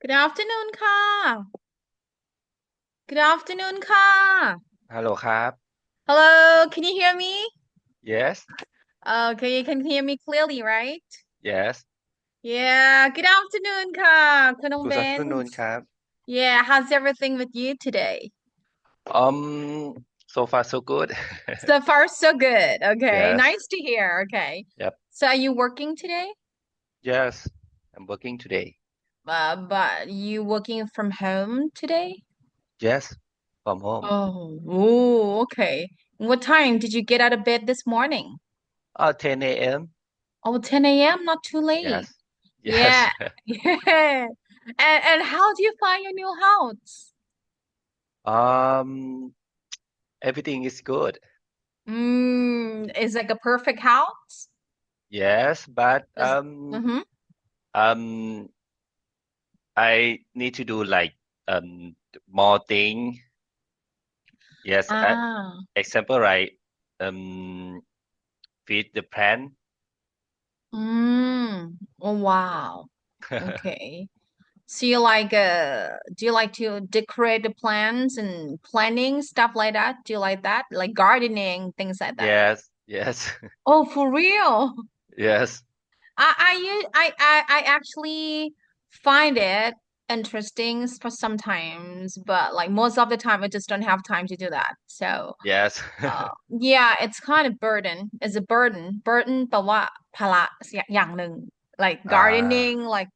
Good afternoon ค่ะ Good afternoon ค่ะ ฮัลโหลครับ Hello, can you hear me? yes Okay, you can hear me clearly, right? yes Yeah, good afternoon ค่ะคุณน้องเบ good น afternoon ครับ Yeah, how's everything with you today? so far so good So far, so good. Okay, yes nice to hear. Okay. yep So are you working today? yes I'm working today But you working from home today? yes from home Oh, okay. What time did you get out of bed this morning? 10 a.m. Oh, 10 a.m., not too late. yes yes Yeah, yeah. And how do you find your new house? um everything is good Is like a perfect house? yes but Is mm-hmm. um I need to do like more thing yes Ah, example right um feed the plant oh wow. Okay. So you like do you like to decorate the plants and planning stuff like that? Do you like that? Like gardening, things like that? yes yes Oh, for real? yes I actually find it interesting for sometimes, but like most of the time, I just don't have time to do that. So, yes yeah, it's kind of burden. It's a burden. Burden แปลว่าภาระอย่างหนึ่ง like อ่า gardening, like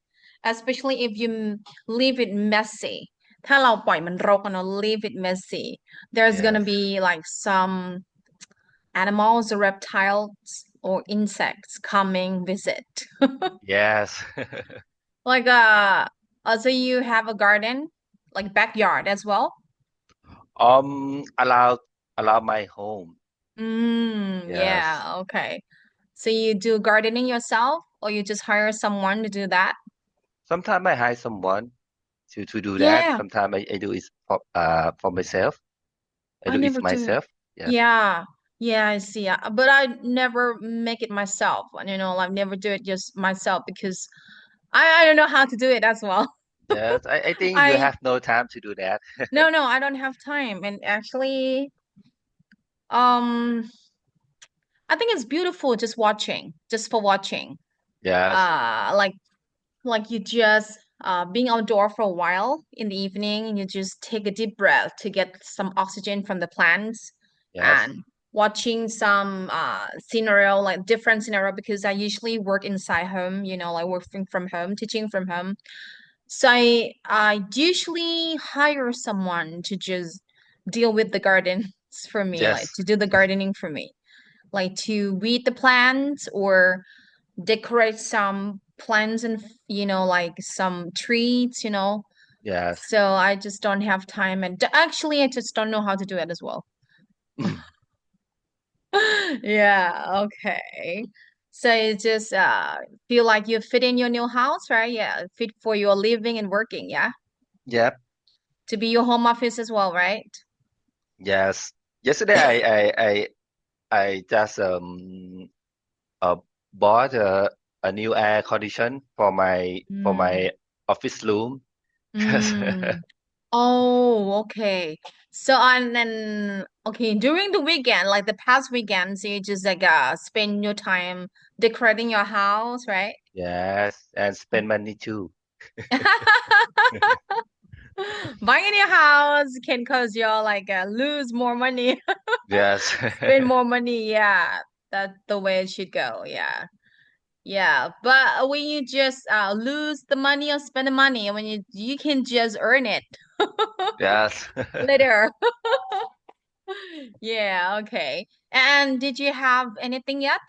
especially if you leave it messy. ถ้าเราปล่อยมันรกอะเนอะ leave it messy. There's gonna yes be like some animals or reptiles or insects coming visit. yes Like so you have a garden, like backyard as well? allow my home yes Yeah, okay. So you do gardening yourself or you just hire someone to do that? sometimes I hire someone to do that Yeah, sometimes I do it for myself I I do it never do it. myself yes Yeah, yeah, I see. But I never make it myself. I never do it just myself because I don't know how to do it as well. yes I think you I have no time to do that no, I don't have time. And actually, um, I think it's beautiful just watching, just for watching. yes Like you just being outdoor for a while in the evening, and you just take a deep breath to get some oxygen from the plants yes and watching some scenario, like different scenario, because I usually work inside home, like working from home, teaching from home. So I usually hire someone to just deal with the gardens for me, like yes to do the gardening for me, like to weed the plants or decorate some plants and like some trees. yes So I just don't have time and actually I just don't know how to do it as well. Yeah, okay. So you just feel like you fit in your new house, right? Yeah, fit for your living and working, yeah. yep To be your home office as well, right? yes yesterday I just uh, bought a new air condition for Mm. my office room. Yes. Mm. Oh, okay. So and then okay, during the weekend, like the past weekends, you just like spend your time decorating your house, right? Yes, and spend money too. Buying a house can cause you like lose more money, Yes. spend more money. Yeah, that's the way it should go. Yeah. Yeah, but when you just lose the money or spend the money, when you can just earn it Yes. later. Yeah, okay. And did you have anything yet?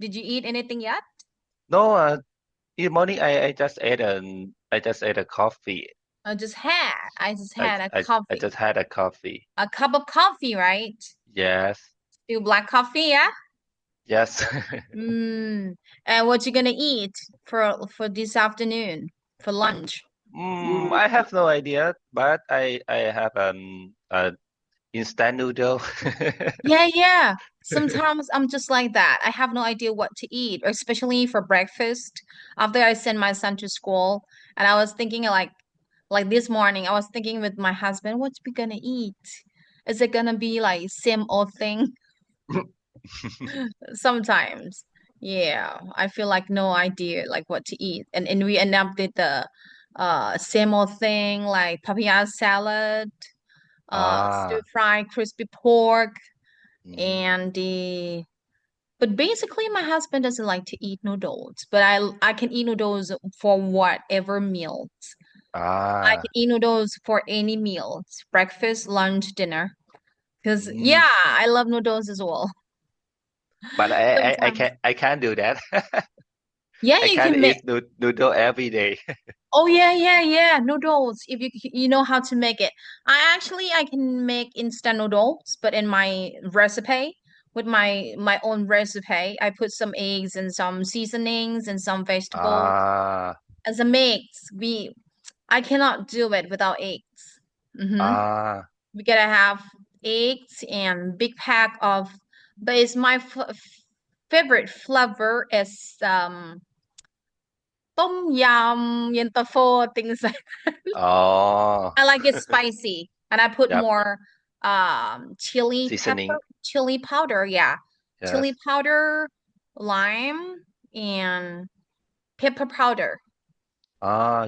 Did you eat anything yet? No, in the morning I just ate a coffee. I just had a I coffee. just had a coffee. A cup of coffee, right? Yes. Still black coffee, yeah? Yes. Mm. And what you gonna eat for this afternoon for lunch? I have no idea, but I have a instant noodle. Yeah, yeah. Sometimes I'm just like that. I have no idea what to eat, especially for breakfast after I send my son to school. And I was thinking like Like this morning, I was thinking with my husband, what we gonna eat? Is it gonna be like same old thing? Sometimes. Yeah, I feel like no idea like what to eat. And we end up with the same old thing like papaya salad, stir Ah, fry crispy pork, mm, and the but basically my husband doesn't like to eat noodles, but I can eat noodles for whatever meals. I ah, can eat noodles for any meals, breakfast, lunch, dinner. Because mm. yeah, I love noodles as well. But I Sometimes. can't do that. Yeah, I you can't can make. eat noodle every day. Oh yeah, yeah, yeah. Noodles. If you know how to make it. I can make instant noodles, but in my recipe, with my own recipe, I put some eggs and some seasonings and some vegetables Ah, as a mix. I cannot do it without eggs. Mm-hmm. ah, We gotta have eggs and big pack of, but it's my f favorite flavor is tom yum, yentafo, things like oh, I like it spicy and I put yep, more seasoning. chili powder, yeah. Yes. Chili powder, lime, and pepper powder.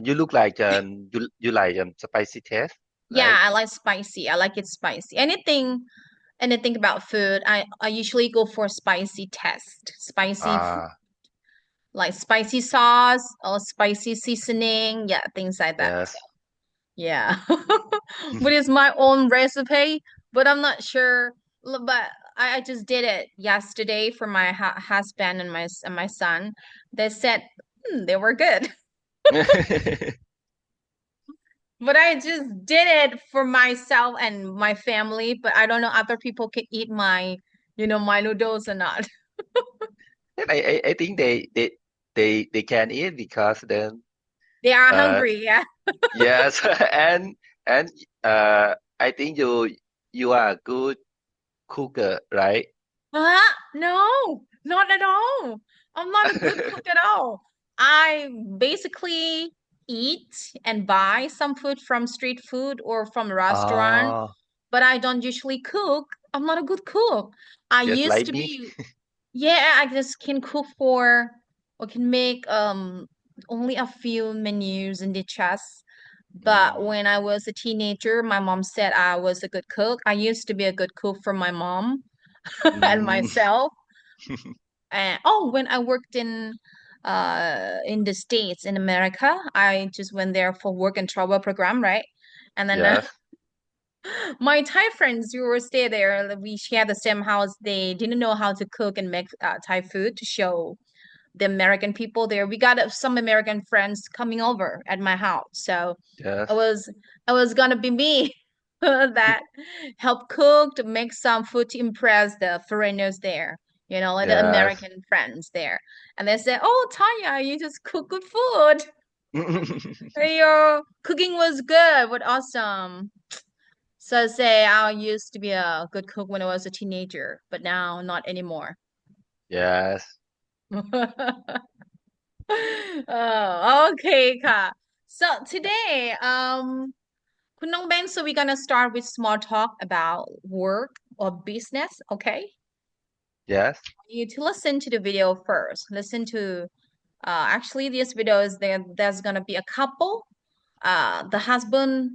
You look like you like spicy taste, Yeah, right? I like spicy. I like it spicy. Anything about food, I usually go for spicy test. Spicy Ah, like spicy sauce or spicy seasoning, yeah, things like that. So, yes. yeah. But it's my own recipe, but I'm not sure. But I just did it yesterday for my husband and my son. They said they were good. But I just did it for myself and my family, but I don't know other people can eat my noodles or not. I think they can eat because then They are uh hungry, yeah. yes and I think you are a good cooker, right? No, not at all. I'm not a good cook at all. I basically eat and buy some food from street food or from a restaurant, Oh, but I don't usually cook. I'm not a good cook. I just used like to me. be, yeah, I just can cook for or can make only a few menus and dishes. But Mm, when I was a teenager, my mom said I was a good cook. I used to be a good cook for my mom and mm, myself. And oh, when I worked in the States in America, I just went there for work and travel program, right? And then yes, my Thai friends who were stay there, we shared the same house. They didn't know how to cook and make Thai food to show the American people there. We got some American friends coming over at my house, so yes. it was it was gonna be me that helped cook to make some food to impress the foreigners there. Like the Yes. American friends there. And they said, "Oh, Tanya, you just cook good food. Your cooking was good. What awesome." So I say I used to be a good cook when I was a teenager, but now not anymore. Yes. Oh, okay ค่ะ So today, คุณน้องเบน so we're gonna start with small talk about work or business, okay? Yes. You to listen to the video first. Listen to actually this video is there's gonna be a couple. The husband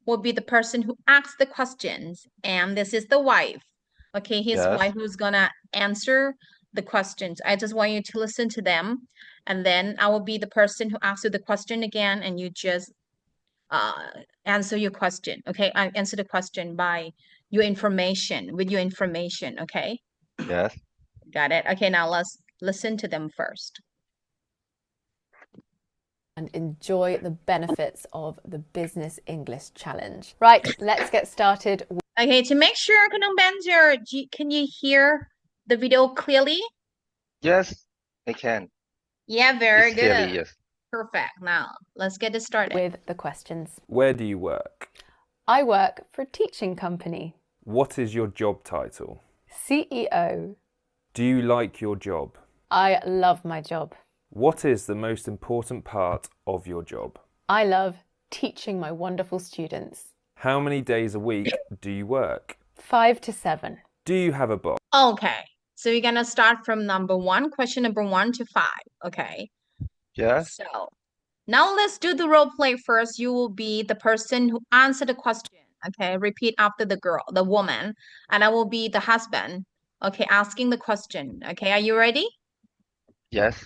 will be the person who asks the questions, and this is the wife. Okay, his Yes. wife who's gonna answer the questions. I just want you to listen to them, and then I will be the person who asks you the question again, and you just uh answer your question. Okay, I answer the question by with your information. Okay, Yes. got it. Okay, now let's listen to them first. And enjoy the benefits of the Business English Challenge. Right, let's get started. Okay, to make sure, Kunong Benzer, can you hear the video clearly? Yes. I can. Yeah, very It's clearly good. yes. Perfect. Now, let's get it started. With the questions. Where do you work? I work for a teaching company. What is your job title? CEO. Do you like your job? I love my job. What is the most important part of your job? I love teaching my wonderful students. How many days a week do you work? 5 to 7. Do you have a boss? Okay, so you're gonna start from number 1, question number 1 to 5. Okay. Yes. So now let's do the role play first. You will be the person who answered the question. Okay, repeat after the woman, and I will be the husband. Okay, asking the question. Okay, are you ready? Yes.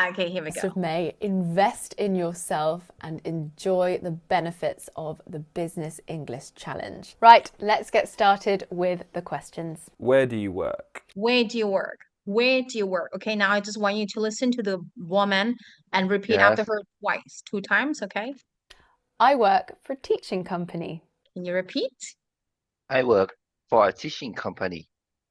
Okay, here we go. Of May, invest in yourself and enjoy the benefits of the Business English Challenge. Right, let's get started with the questions. Where do you work? Where do you work? Where do you work? Okay, now I just want you to listen to the woman and repeat after Yes. her twice, 2 times, okay? I work for a teaching company. Can you repeat? I work for a teaching company.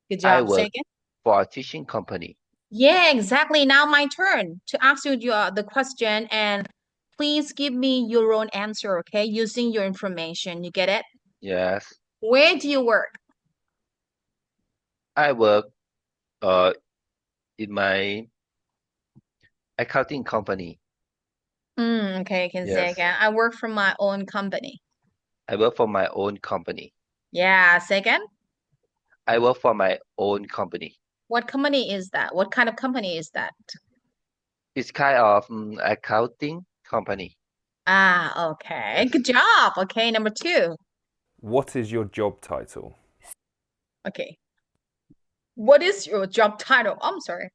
Good I job. Say work again. for a teaching company. Yeah, exactly. Now my turn to ask you the question, and please give me your own answer, okay? Using your information. You get it? Yes. Where do you work? I work in my accounting company. Okay, I can say Yes. again. I work for my own company. I work for my own company. Yeah, say again. I work for my own company. What company is that? What kind of company is that? It's kind of accounting company. Okay. Yes. Good job. Okay, number 2. What is your job title? Okay. What is your job title? I'm sorry.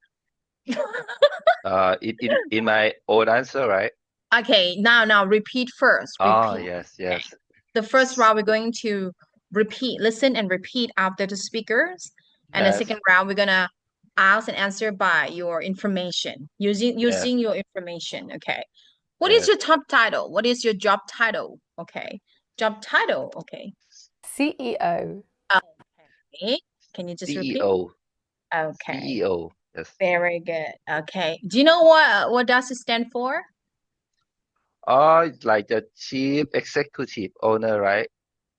In my own answer, right? Okay, now repeat first. Oh, Repeat. yes, Okay. yes. The first round, we're going to listen and repeat after the speakers. And the Yes. second round, we're gonna ask and answer by your information, using your information. Okay. What is Yes. your top title? What is your job title? Okay. Job title. Okay. CEO. Okay. Can you just repeat? CEO. Okay. CEO. Yes. Very good. Okay. Do you know what does it stand for? Oh, it's like the chief executive owner, right?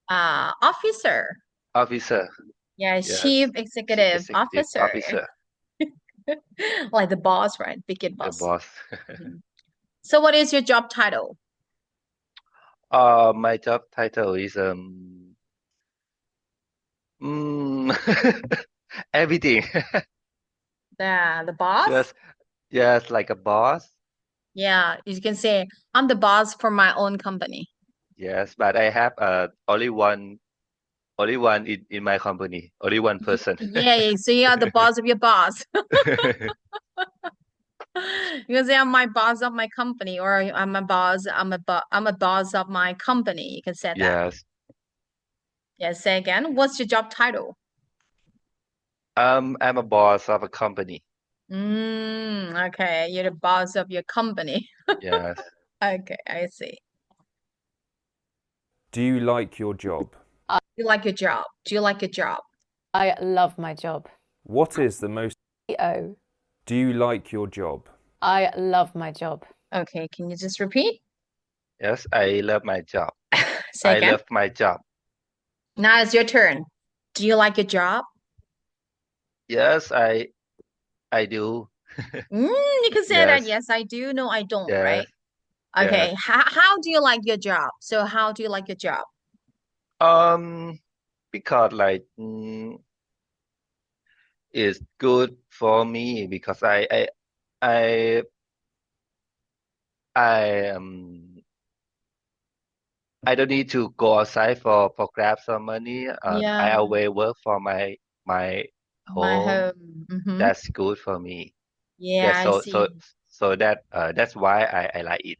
Officer. Officer. Yeah, Yes. Chief Executive Officer. Officer. Like the boss, right? Big The boss. boss. Mhm. So what is your job title? My job title is everything. The boss? Yes, like a boss. Yeah, you can say I'm the boss for my own company. Yes, but I have only one in my company. Only one person. Yeah, so you are the boss of your boss. You can say I'm my boss of my company, or I'm a boss of my company. You can say that. Yes. Yeah, say again. What's your job title? I'm a boss of a company. Okay, you're the boss of your company. Yes. Okay, I see. Do you like your job? Do you like your job? Do you like your job? I love my job. What is the most... CEO. Do you like your job? I love my job. Okay, can you just repeat? Yes, I love my job. Say I again. love my job. Now it's your turn. Do you like your job? Yes, I do. You can say that. Yes. Yes, I do. No, I don't, Yes. right? Yes. Okay. How do you like your job? So how do you like your job? Because like it's good for me because I I don't need to go outside for grab some money. Yeah. I always work for my My home. home. Mhm. That's good for me. Yeah, I So see. that's why I like it.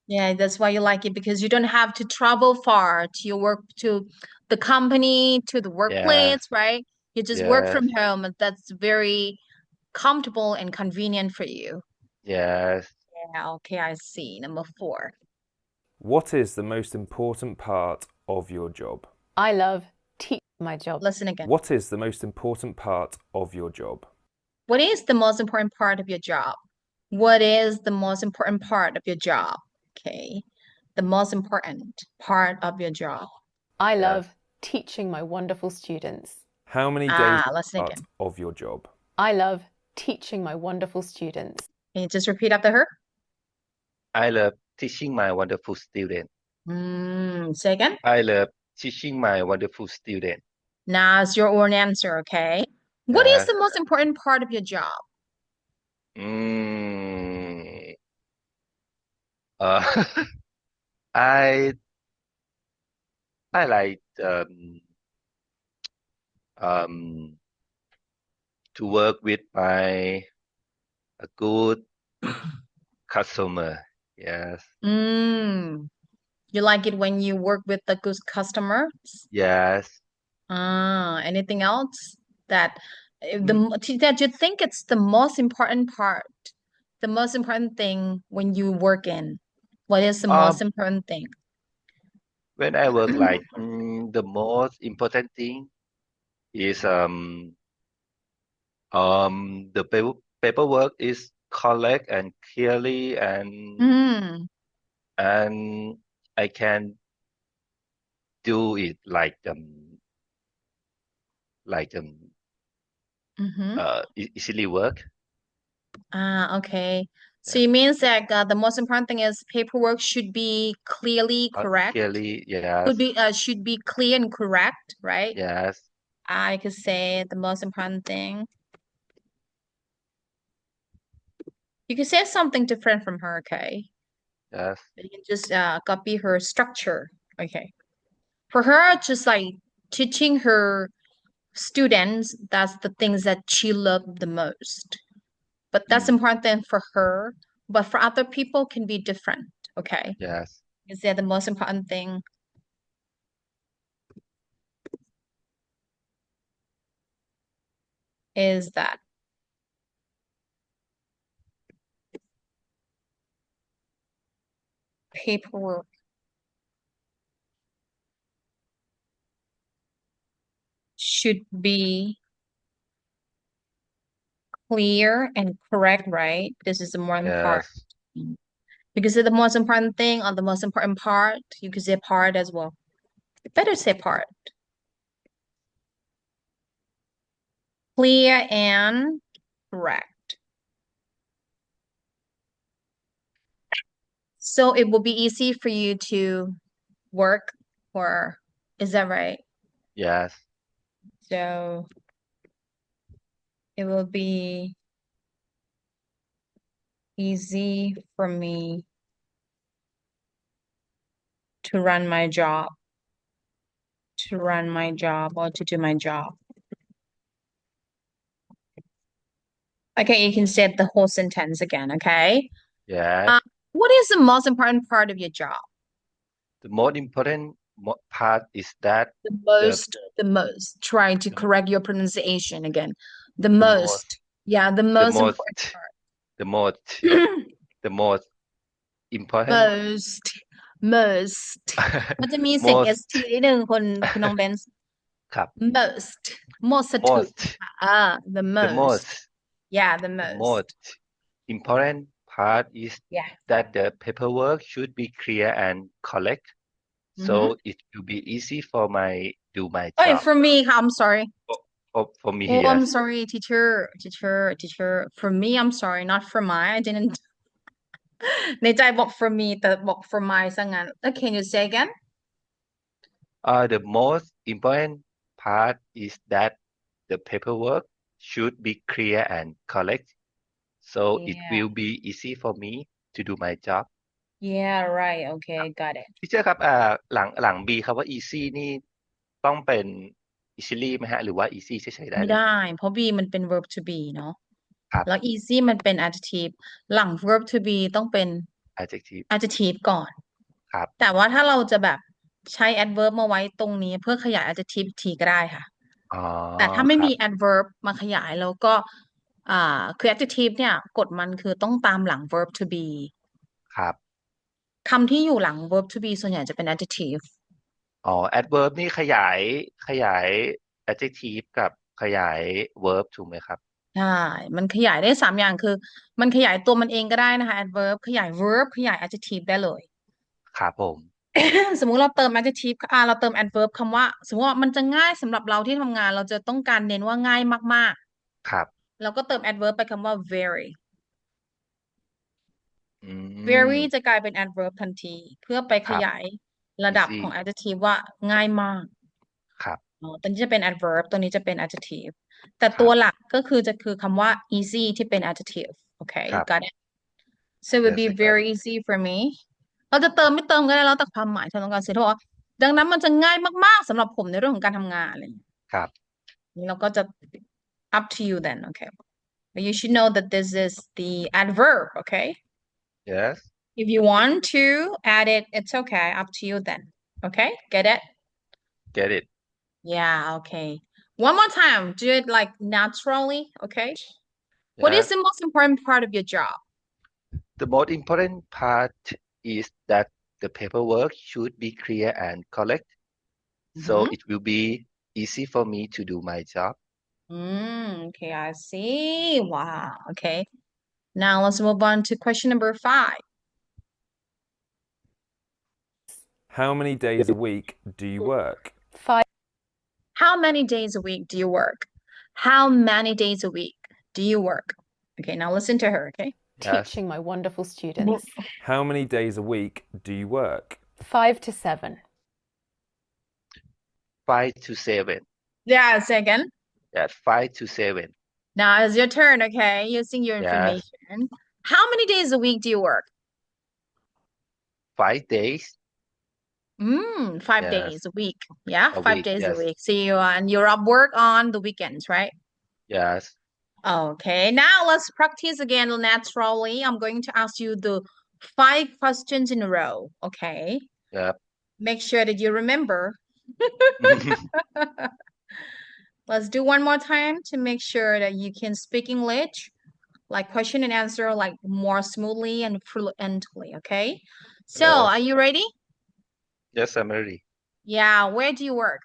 Yeah, that's why you like it, because you don't have to travel far to your work, to the company, to the workplace, Yes. right? You just work from Yes. home, and that's very comfortable and convenient for you. Yes. Yeah, okay, I see. Number 4. What is the most important part of your job? I love teaching my job. Listen again. What is the most important part of your job? What is the most important part of your job? What is the most important part of your job? Okay. The most important part of your job. I Yes. love teaching my wonderful students. How many days Listen part again. of your job? I love teaching my wonderful students. Can you just repeat after her? I love teaching my wonderful student. Say again. I love teaching my wonderful student. Now it's your own answer, okay? What is Yes. the most important part of your job? I like to work with a good customer. Yes. You like it when you work with the good customers? Yes. Anything else that Mm. that you think it's the most important part, the most important thing when you work in? What is the most important thing? When I work, like the most important thing is the paperwork is correct and clearly, and I can do it easily work. Okay. So Yeah. it means that the most important thing is paperwork should be clearly correct. Clearly, yes. Should be clear and correct, right? Yes. I could say the most important thing. You could say something different from her, okay? Yes. You can just copy her structure, okay? For her, just like teaching her students, that's the things that she loved the most. But that's important thing for her. But for other people can be different, okay? Yes. Is that the most important thing? Is that paperwork should be clear and correct, right? This is the more important part. Yes. Because the most important thing or the most important part, you could say part as well. You better say part. Clear and correct. So it will be easy for you to work, or is that right? Yes. So it will be easy for me to run my job, or to do my job. Okay, you can say the whole sentence again, okay? Yes. What is the most important part of your job? The most important part is that The most. Try to correct your pronunciation again. The the most. Yeah, the most important part. the most the most important most มันจะมีเสียง most st นิดนึงคุณน้องเบนซ์ ครับ most ถูก most the the most most yeah the the most most important part is yeah that the paperwork should be clear and correct, so it will be easy for do my oh job. for me I'm sorry For me, oh I'm yes. sorry teacher for me I'm sorry not for my I didn't ในใจบอก for me แต่บอก for my ซะงั้น can you say again The most important part is that the paperwork should be clear and correct, so it will be easy for me to do my job. yeah right okay got it พี่เจอครับหลัง B ครับว่า easy นี่ต้องเป็น easily ไหมฮะหรือว่า easy เฉยๆได้ ไม่ เลย ได้เพราะ be มันเป็น verb to be เนาะ ครับ แล้ว easy มันเป็น adjective หลัง verb to be ต้องเป็น adjective ก่อน ครับ แต่ว่าถ้าเราจะแบบใช้ adverb มาไว้ตรงนี้เพื่อขยาย adjective อีกทีก็ได้ค่ะ อ๋อ แต่ถ้าไม่ ครับ มี adverb มาขยายแล้วก็คือ adjective เนี่ยกฎมันคือต้องตามหลัง verb to be ครับ คำที่อยู่หลัง verb to be ส่วนใหญ่จะเป็น adjective อ๋อ adverb นี่ขยาย adjective กับขยาย verb ถูกไหมครับ ใช่มันขยายได้3อย่างคือมันขยายตัวมันเองก็ได้นะคะ adverb ขยาย verb ขยาย adjective ได้เลย ครับผม สมมุติเราเติม adjective เราเติม adverb คำว่าสมมติว่ามันจะง่ายสำหรับเราที่ทำงานเราจะต้องการเน้นว่าง่ายมาก ครับ ๆเราก็เติม adverb ไปคำว่า very อืม very จะกลายเป็น adverb ทันที เพื่อไปขยาย ระดับ easy ของ adjective ว่าง่ายมาก ครับ ตัวนี้จะเป็น adverb ตัวนี้จะเป็น adjective แต่ ครับ ตัวหลักก็คือจะคือคำว่า easy ที่เป็น adjective okay ครับ got it so it would Yes be I got very it easy for me เราจะเติมไม่เติมก็ได้แล้วแต่ความหมายที่เราต้องการสื่อเพราะว่าดังนั้นมันจะง่ายมากๆสำหรับผมในเรื่องของการทำงานอะไรอย่างเงี้ย ครับ นี่เราก็จะ up to you then okay but you should know that this is the adverb okay yes if you want to add it it's okay up to you then okay get it get it yeah okay one more time do it like naturally okay what is yes the most important part of your job the most important part is that the paperwork should be clear and correct so it will be easy for me to do my job okay I see wow okay now let's move on to question number 5 How many days a week do you work? 5. How many days a week do you work? How many days a week do you work? Okay, now listen to her, okay? yes Teaching my wonderful students. How many days a week do you work? 5 to 7. 5 to 7 Yeah, say again. yes 5 to 7 Now it's your turn, okay? Using your yes information. How many days a week do you work? 5 days 5 yes days a week. Yeah, a 5 week days a yes week. So you're up work on the weekends, right? yes Okay, now let's practice again naturally. I'm going to ask you the 5 questions in a row, okay? yep Make sure that you remember. Let's do one more time to make sure that you can speak English, like question and answer, like more smoothly and fluently, okay? So, yes are you ready? yes I'm ready Yeah, where do you work?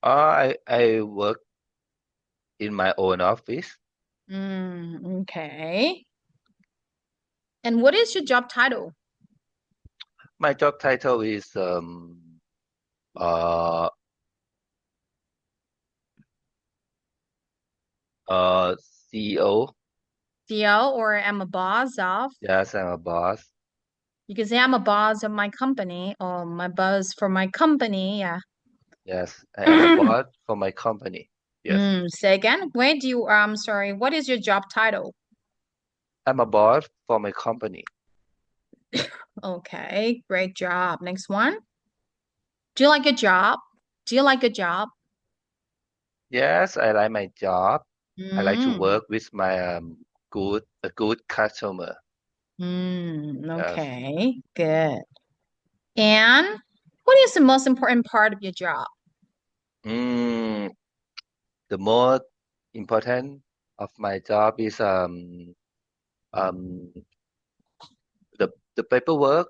I work in my own office Okay. And what is your job title? my job title is CEO CEO or I'm a boss of? yes I'm a boss You can say I'm a boss of my company or my boss for my company. Yeah. yes I am a boss for my company yes Say again. Where do you, sorry, what is your job title? I'm a boss for my company Okay, great job. Next one. Do you like your job? Do you like your job? yes I like my job I like to Mm, work with my a good customer yes okay, good. And what is the most important part of your job? the most important of my job is the paperwork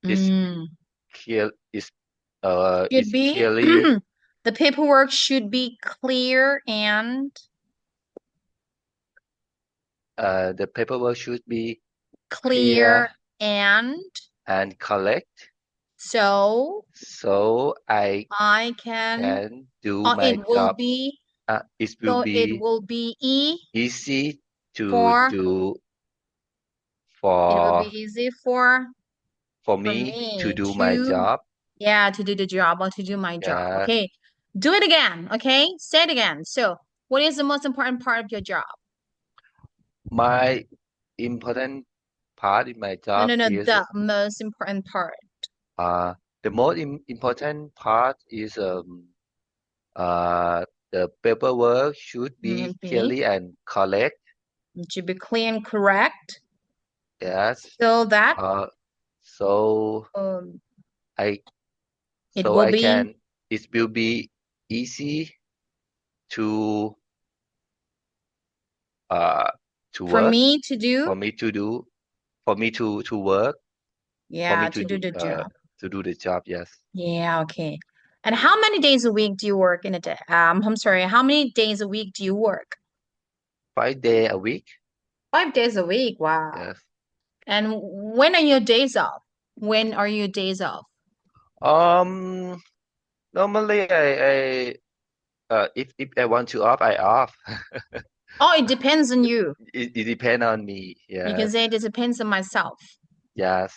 is clear is Should be clearly the paperwork should be clear and the paperwork should be clear and correct so so I I can can do my it will job be it so will it be will be easy to for do it will for be easy for me to me do my job yeah, to do the job or to do my job. yeah Okay. Do it again. Okay. Say it again. So, what is the most important part of your job? my important part in my job No. is The most important part. the most important part is the paperwork should be clearly and correct It should be clear and correct yes so that so I it so will I be can it will be easy to for work me to do. for me to do for me to work for Yeah, me to to do the job. to do the job yes Yeah, okay. And how many days a week do you work in a day? I'm sorry, how many days a week do you work? 5 days a week 5 days a week. Wow. yes And when are your days off? When are your days off? normally I if I want to off I off Oh, it depends on you. it depends on me You can yes say it depends on myself. yes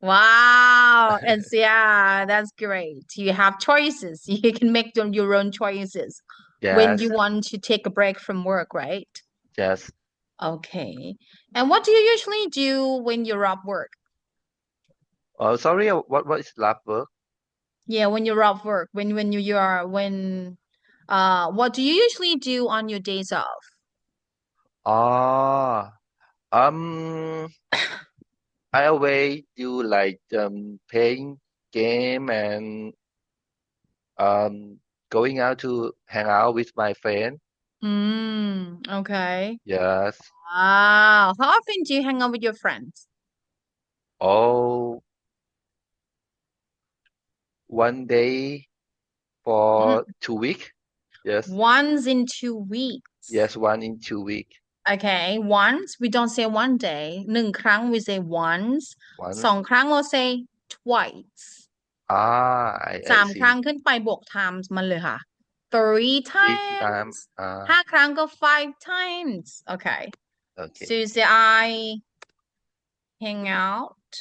Wow. It's yeah, that's great. You have choices. You can make your own choices when Yes, you want to take a break from work, right? yes. Okay. And what do you usually do when you're off work? Oh, sorry. What is lab work? Yeah, when you're off work, when you are when what do you usually do on your days off? Oh, I always do like playing game and going out to hang out with my friend. Okay. Yes. Wow. How often do you hang out with your friends? Oh, one day Mm, for 2 weeks. Yes. Once in 2 weeks. Yes, one in 2 weeks. Okay. Once, we don't say one day. 1 ครั้ง we say once. Once. 2 ครั้ง เรา say twice. I 3 ครั้ง see. ขึ้นไปบวก times มันเลยค่ะ 3 Three times. times. 5 ครั้งก็ 5 times. Okay. So Okay. you say I hang out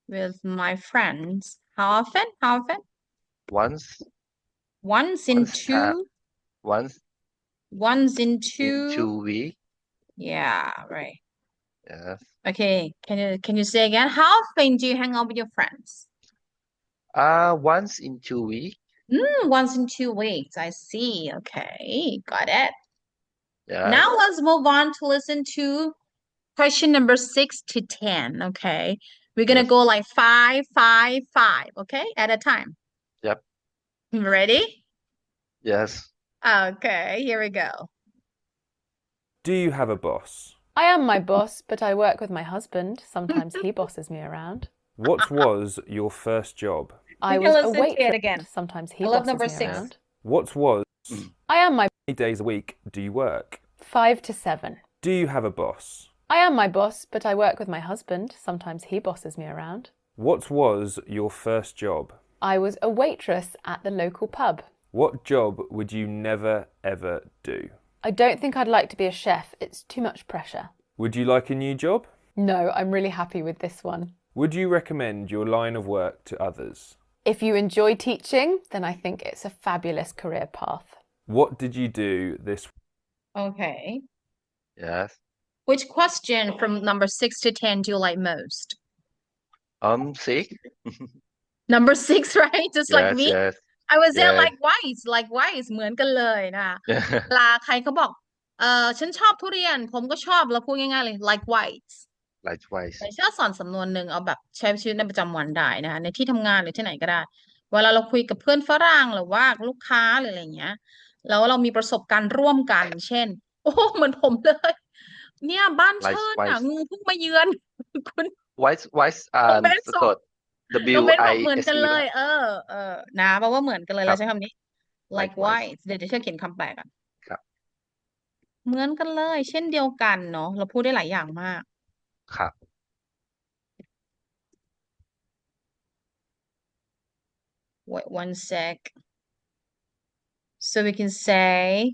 with my friends. How often? How often? Once Once in once time 2. once Once in in 2. 2 weeks. Yeah, right. Yes. Okay. Can you say again? How often do you hang out with your friends? Once in 2 weeks. Once in 2 weeks. I see. Okay, got it. Yes. Now let's move on to listen to question number 6 to 10. Okay. We're gonna Yes. go like 5, 5, 5. Okay, at a time. Yep. Ready? Yes. Okay, here we go. Do you have a boss? I am my boss, but I work with my husband. Sometimes he bosses me around. What was your first job? I You can was a listen to it waitress. again. Sometimes he I love bosses number me 6. around. What was I am my how many days a week do you work? 5 to 7. Do you have a boss? I am my boss, but I work with my husband. Sometimes he bosses me around. What was your first job? I was a waitress at the local pub. What job would you never ever do? I don't think I'd like to be a chef. It's too much pressure. Would you like a new job? No, I'm really happy with this one. Would you recommend your line of work to others? If you enjoy teaching, then I think it's a fabulous career path. What did you do this Okay. Yes. Which question from number 6 to 10 do you like most? 6. Number 6, right? Just like Yes, me? yes. I was there Yes. likewise เหมือนกันเลยนะ เวลาใครเขาบอกฉันชอบทุเรียนผมก็ชอบแล้วพูดง่ายๆเลย likewise Likewise. แต่ชอบสอนสำนวนหนึ่งเอาแบบใช้ชีวิตในประจำวันได้นะคะในที่ทำงานหรือที่ไหนก็ได้ เวลาเราคุยกับเพื่อนฝรั่งหรือว่าลูกค้าหรืออะไรอย่างเงี้ยแล้วเรามีประสบการณ์ร่วมกัน เช่น โอ้เหมือนผมเลย เนี่ยบ้านเชิญน่ะ Likewise. งูเพิ่งมาเยือน คุณ Wise น้องเบน สะ ส่ ก ง ด น้องเบนบอกเหมือนกัน WISE เลย นะเพราะว่าเหมือนกันเลย ครั เรา บ ใช้คำนี้ Likewise likewise เดี๋ยวเชื่อเขียนคำแปลกัน ครับ เหมือนกันเลย เช่นเดียวกันเนาะเราพูดได้หลายอย่างมาก ครับ Wait one sec so we can say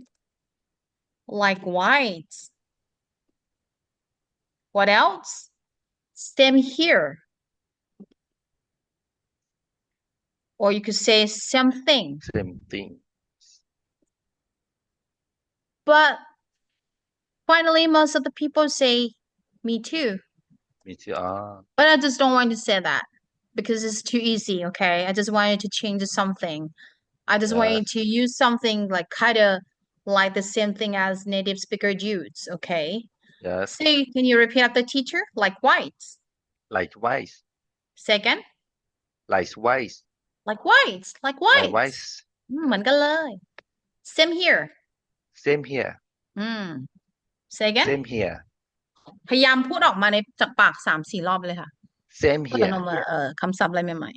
likewise what else same here or you could say something Same thing. but finally most of the people say me too Me too. but I just don't want to say that because it's too easy okay I just wanted to change something I just want you Yes. to use something like kind of like the same thing as native speaker use, okay? Yes. Say, can you repeat after teacher? Likewise. Likewise. Second, Likewise. likewise. Likewise. เหมือนกันเลย Same here. Same here. Say again. Same here. พยายามพูดออกมาในจากปาก3-4 รอบเลยค่ะ Same เพื่อ here. นำมาคำศัพท์อะไรใหม่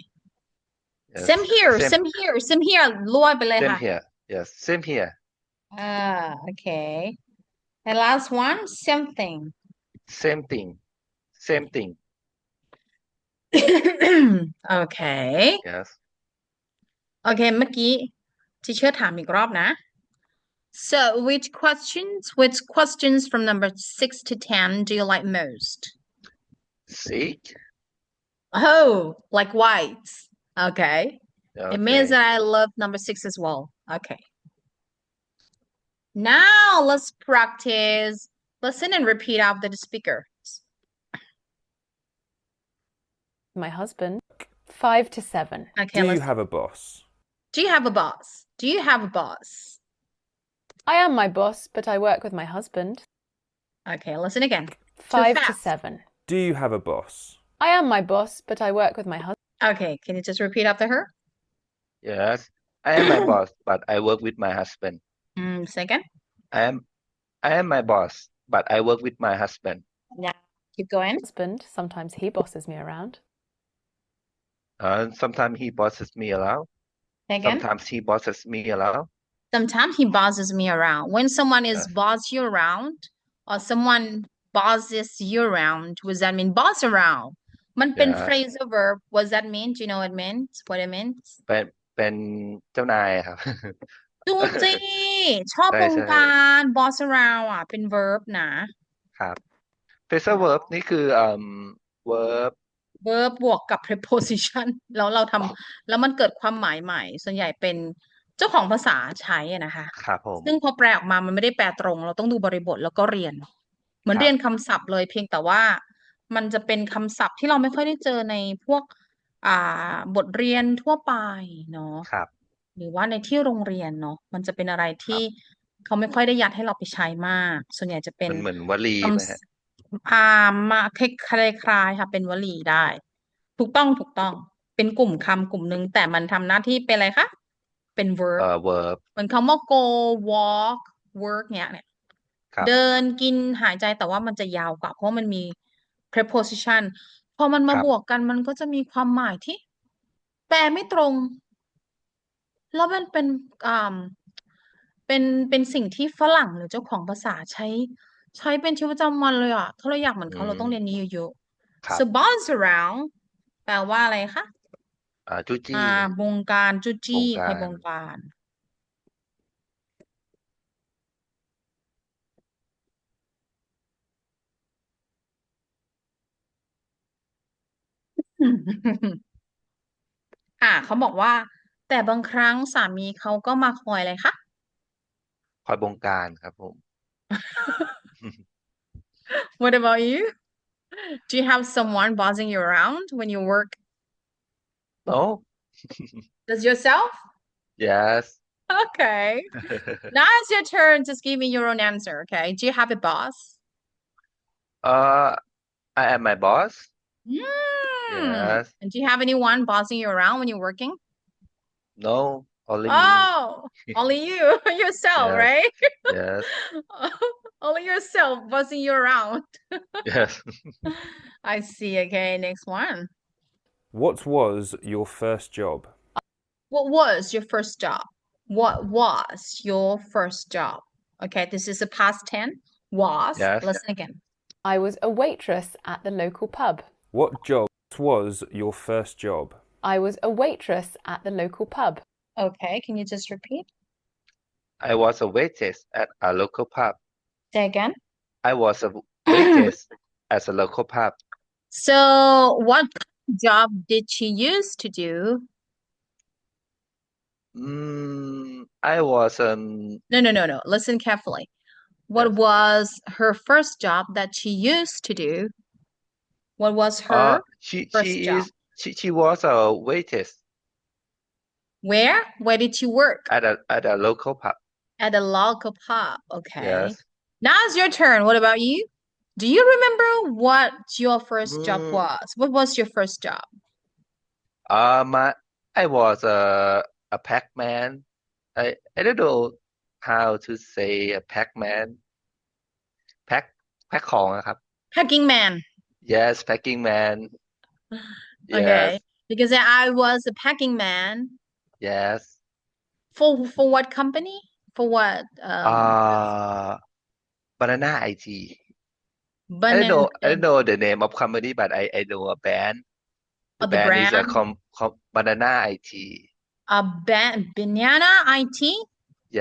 Yes. ๆ Same here. Same. Same here. Same here รั่วไปเลย Same ค่ะ here. Yes. Same here. Okay. And last one, same thing. Same thing. Same thing. Okay. Yes. โอเคเมื่อกี้ที่เชื่อถามอีกรอบนะ So which questions from number 6 to 10 do you like most? sick. Oh, like whites. Okay. It means Okay. that I love number 6 as well. Okay. Now let's practice. Listen and repeat after the speaker. My husband. 5 to 7. Okay, Do you have a boss? Do you have a boss? Do you have a boss? I am my boss, but I work with my husband. Okay, listen again. 5 to fast. 7. Do you have a boss? I am my boss, but I work with my husband. Okay, can you just repeat after her? Yes. I am my boss, but I work with my husband. Second. I am my boss, but I work with my husband. Now keep going. Husband, sometimes he bosses me around. Sometimes he bosses me around. Again. Sometimes he bosses me around. Sometimes he bosses me around. When someone is Yes. boss you around or someone bosses you around, what does that mean? Boss around. มันเป็น Yes. phrasal verb. What does that mean? Do you know what it means? What it means? เป็นเจ้านายครับ จูจี้ชอบ ใช่ บง ใช่ การ boss around อ่ะเป็น verb นะ ครับ phrasal verb นี่คือverb verb บวกกับ preposition แล้วเราทำแล้วมันเกิดความหมายใหม่ ส่วนใหญ่เป็นเจ้าของภาษาใช้อะนะคะ ครับผม ซึ่งพอแปลออกมามันไม่ได้แปลตรง เราต้องดูบริบทแล้วก็เรียน เหมือน ครับ เรียนคำศัพท์เลยเพียงแต่ว่ามันจะเป็นคำศัพท์ที่เราไม่ค่อยได้เจอในพวกบทเรียนทั่วไปเนาะ ครับ หรือว่าในที่โรงเรียนเนาะมันจะเป็นอะไรที่เขาไม่ค่อยได้ยัดให้เราไปใช้มาก ส่วนใหญ่จะเป็น มันเหมือนวลี ค ไหมฮะ ำมาคล้ายๆค่ะเป็นวลีได้ ถูกต้องเป็นกลุ่มคำกลุ่มหนึ่งแต่มันทำหน้าที่เป็นอะไรคะเป็น verb verb เหมือนคำว่า go walk work เนี่ย ครับ เดินกินหายใจแต่ว่ามันจะยาวกว่าเพราะมันมี preposition พอมันมา ครับ บวกกันมันก็จะมีความหมายที่แปลไม่ตรง แล้วมันเป็นอ่าเป็นสิ่งที่ฝรั่งหรือเจ้าของภาษาใช้เป็นชีวิตประจำวันเลยอ่ะถ้าเราอยากเหมือนเขาเราต้องเรียนนี้เยอะ ครับ ๆ so bounce around แปลว่าอะไรคะ จู้จี้ บงการจุจี้ บงการ ใครบงการ เขาบอกว่า แต่บางครั้งสามีเขาก็มาคอยอะไรคะ คอยบงการครับผม What about you? Do you have someone bossing you around when you work? no Does yourself? yes Okay. Now it's your turn. Just give me your own answer, okay? Do you have a boss? I am my boss And do you have anyone bossing you around when you're working? no only me Oh, only you, yourself, Yes. right? yes Only yourself bossing you around. yes I see. Okay, next one. What was your first job? What was your first job? What was your first job? Okay, this is a past tense. Was. Yes. Listen again. I was a waitress at the local pub. What job was your first job? I was a waitress at the local pub. Okay, can you just repeat? I was a waitress at a local pub Say again. I was a waitress at a local pub So, what job did she used to do? I was No. Listen carefully. What Yes. was her first job that she used to do? What was her she first job? she was a waitress Where? Where did she work? at a local pub At a local pub. Okay. yes Now it's your turn. What about you? Do you remember what your first job Mm. was? What was your first job? I was a packman I don't know how to say a packman pack ของนะครับ Packing man. yes packing man Okay. yes Because I was a packing man. yes For what company? For what? Banana IT I don't know the name of company but I know a band The band is a brand? Banana IT A banana IT?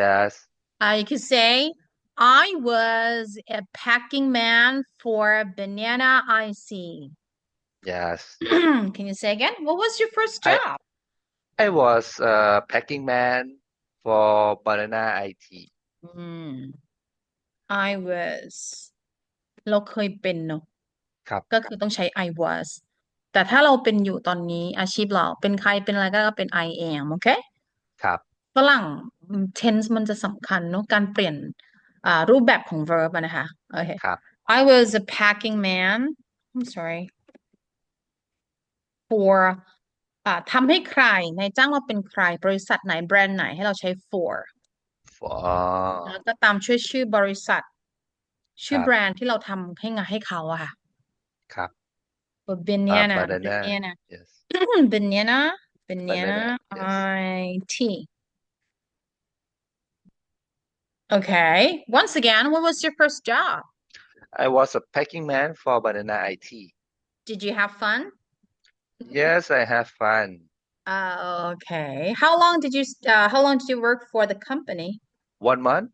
yes You could say I was a packing man for Banana IC. Yes. Can you say again? What was your first I job? I was a packing man for Banana IT. I was เราเคยเป็นเนอะ ครับ ก็คือต้องใช้ I was แต่ถ้าเราเป็นอยู่ตอนนี้อาชีพเราเป็นใครเป็นอะไรก็เป็น I am โอเค ครับ ฝรั่ง tense มันจะสำคัญเนอะการเปลี่ยนรูปแบบของ verb อะนะคะโอเค ครับ I was a packing man I'm sorry for ทำให้ใครนายจ้างเราเป็นใครบริษัทไหนแบรนด์ไหนให้เราใช้ for แล้วก็ตามชื่อบริษัท ชื่อแบรนด์ที่เราทำให้งานให้เขาอะค่ะ ครับ banana banana banana yes banana banana yes IT okay once again what was your first job I was a packing man for Banana IT. did you have fun Yes, I have fun. Okay how long did you work for the company 1 month?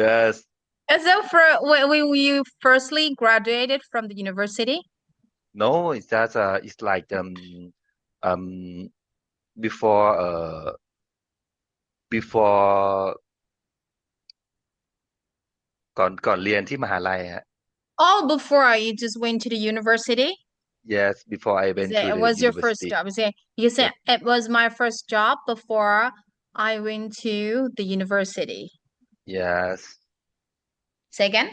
Yes. so for when you firstly graduated from the university No, it's just it's like before before ก่อนเรียนที่มหาลัยฮะ oh before you just went to the university Yes, before I went to it the was your first university. job you said Yep. it was my first job before I went to the university Yes. say again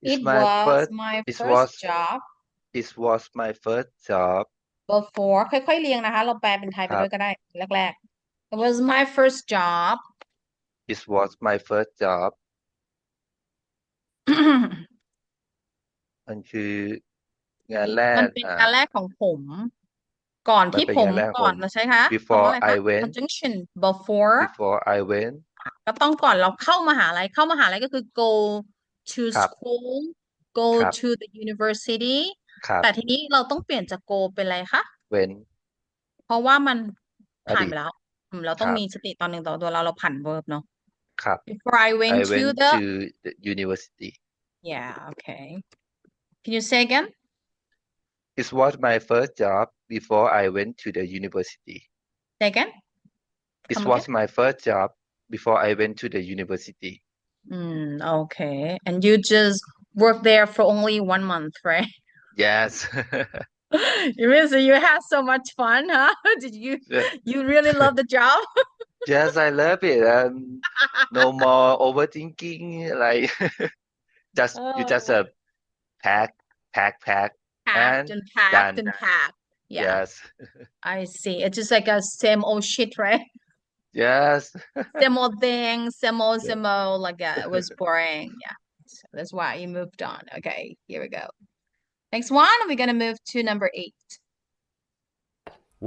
It's it my was first my it first was job it was my first job. before ค่อยๆเรียงนะคะ เราแปลเป็นไทย ค ไป รับ ด้วยก็ได้แรกๆ it was my first job It was my first job. มันคืองานแร มัน ก เป็นงานแรกของผม ก่อน มัน ที่ เป็น ผม งานแรกของ ก่ ผ อน ม เราใช้คะคำ before ว่าอะไร I คะ went conjunction before before I went ก็ต้องก่อนเราเข้ามหาลัยก็คือ go to ครับ school go ครับ to the university ครับ แต่ทีนี้เราต้องเปลี่ยนจาก go เป็นอะไรคะ went เพราะว่ามัน อ ผ่าน ดี ไป ต แล้วเรา ค ต้อง รับ มีสติตอนหนึ่งต่อตัวเราผัน verb เนาะ ครับ before I went I to went the to the university. yeah okay can you say again It was my first job before I went to the university. say again It come was again my first job before I went to the university. Okay and you just worked there for only 1 month right Yes. you mean so you had so much fun huh did you really love the job Yes, I love it. No more overthinking. Like you just oh, pack packed and and packed done. and packed yeah Yes. I see it's just like a same old shit right Yes. same old thing Yeah. same old like it was boring yeah so that's why you moved on okay here we go next one we're gonna move to number 8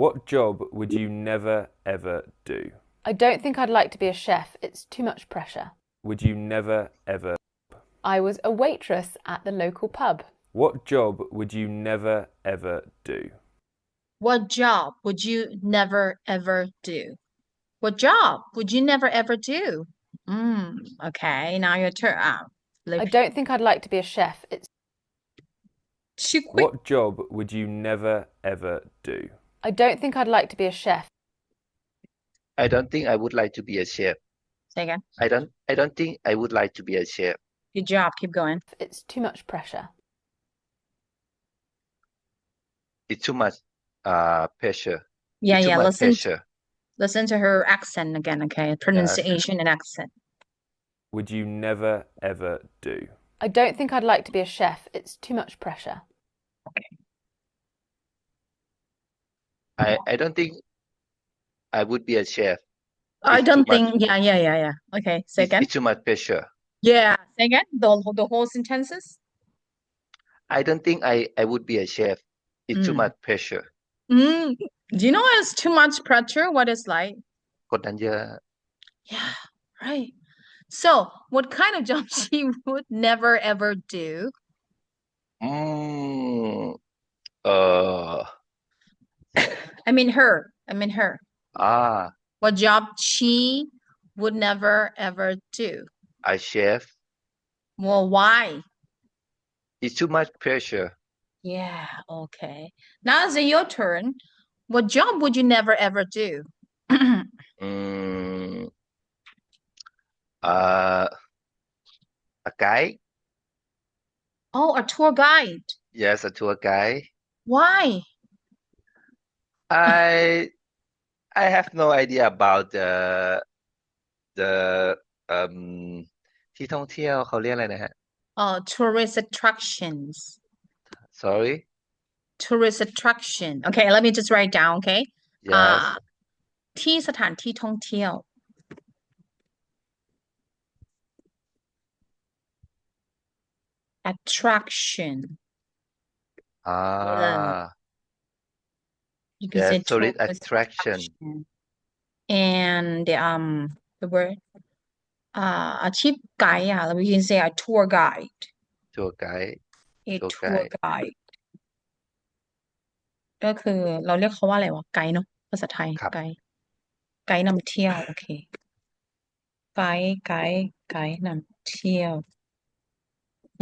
What job would you never ever do? I don't think I'd like to be a chef. It's too much pressure. Would you never ever? I was a waitress at the local pub. What job would you never ever do? what job would you never ever do what job would you never ever do okay now your turn I don't think I'd like to be a chef. It's too quick What job would you never ever do? I don't think I'd like to be a chef. I don't think I would like to be a chef. say again I don't think I would like to be a chef. good job keep going It's too much pressure. It's too much pressure. yeah It's too yeah much pressure. listen to her accent again okay pronunciation and accent Would you never ever do? I don't think I'd like to be a chef. It's too much pressure. I don't think I would be a chef. I It's don't too much. think yeah okay say again It's too much pressure. yeah say again the whole sentences I don't think I would be a chef. It's too much pressure. Do you know it's too much pressure? What it's like? กดดันเยอะ Yeah, right. So, what kind of job she would never ever do? I mean her. What job she would never ever do? I chef. Well, why? it's too much pressure. Yeah, okay. Now is it your turn. What job would you never ever do? Mm, uh, a guide. Oh, a tour guide. Yes, a tour guide. Why? I I have no idea about the ที่ท่องเที่ยวเขาเรียกอะไรนะฮะ Tourist attractions. Sorry. Tourist attraction. Okay, let me just write down, okay? Yes. ที่สถานที่ท่องเที่ยว Attraction. You can Yes, say tourist tourist attraction. And the word อาชีพไกด์we can say a tour guide. Tour guide. A Tour tour guide. guide. ก็คือเราเรียกเขาว่าอะไรวะไกด์เนาะภาษาไทย ครับ ไกด์นำเที่ยวโอเคไกด์นำเที่ยว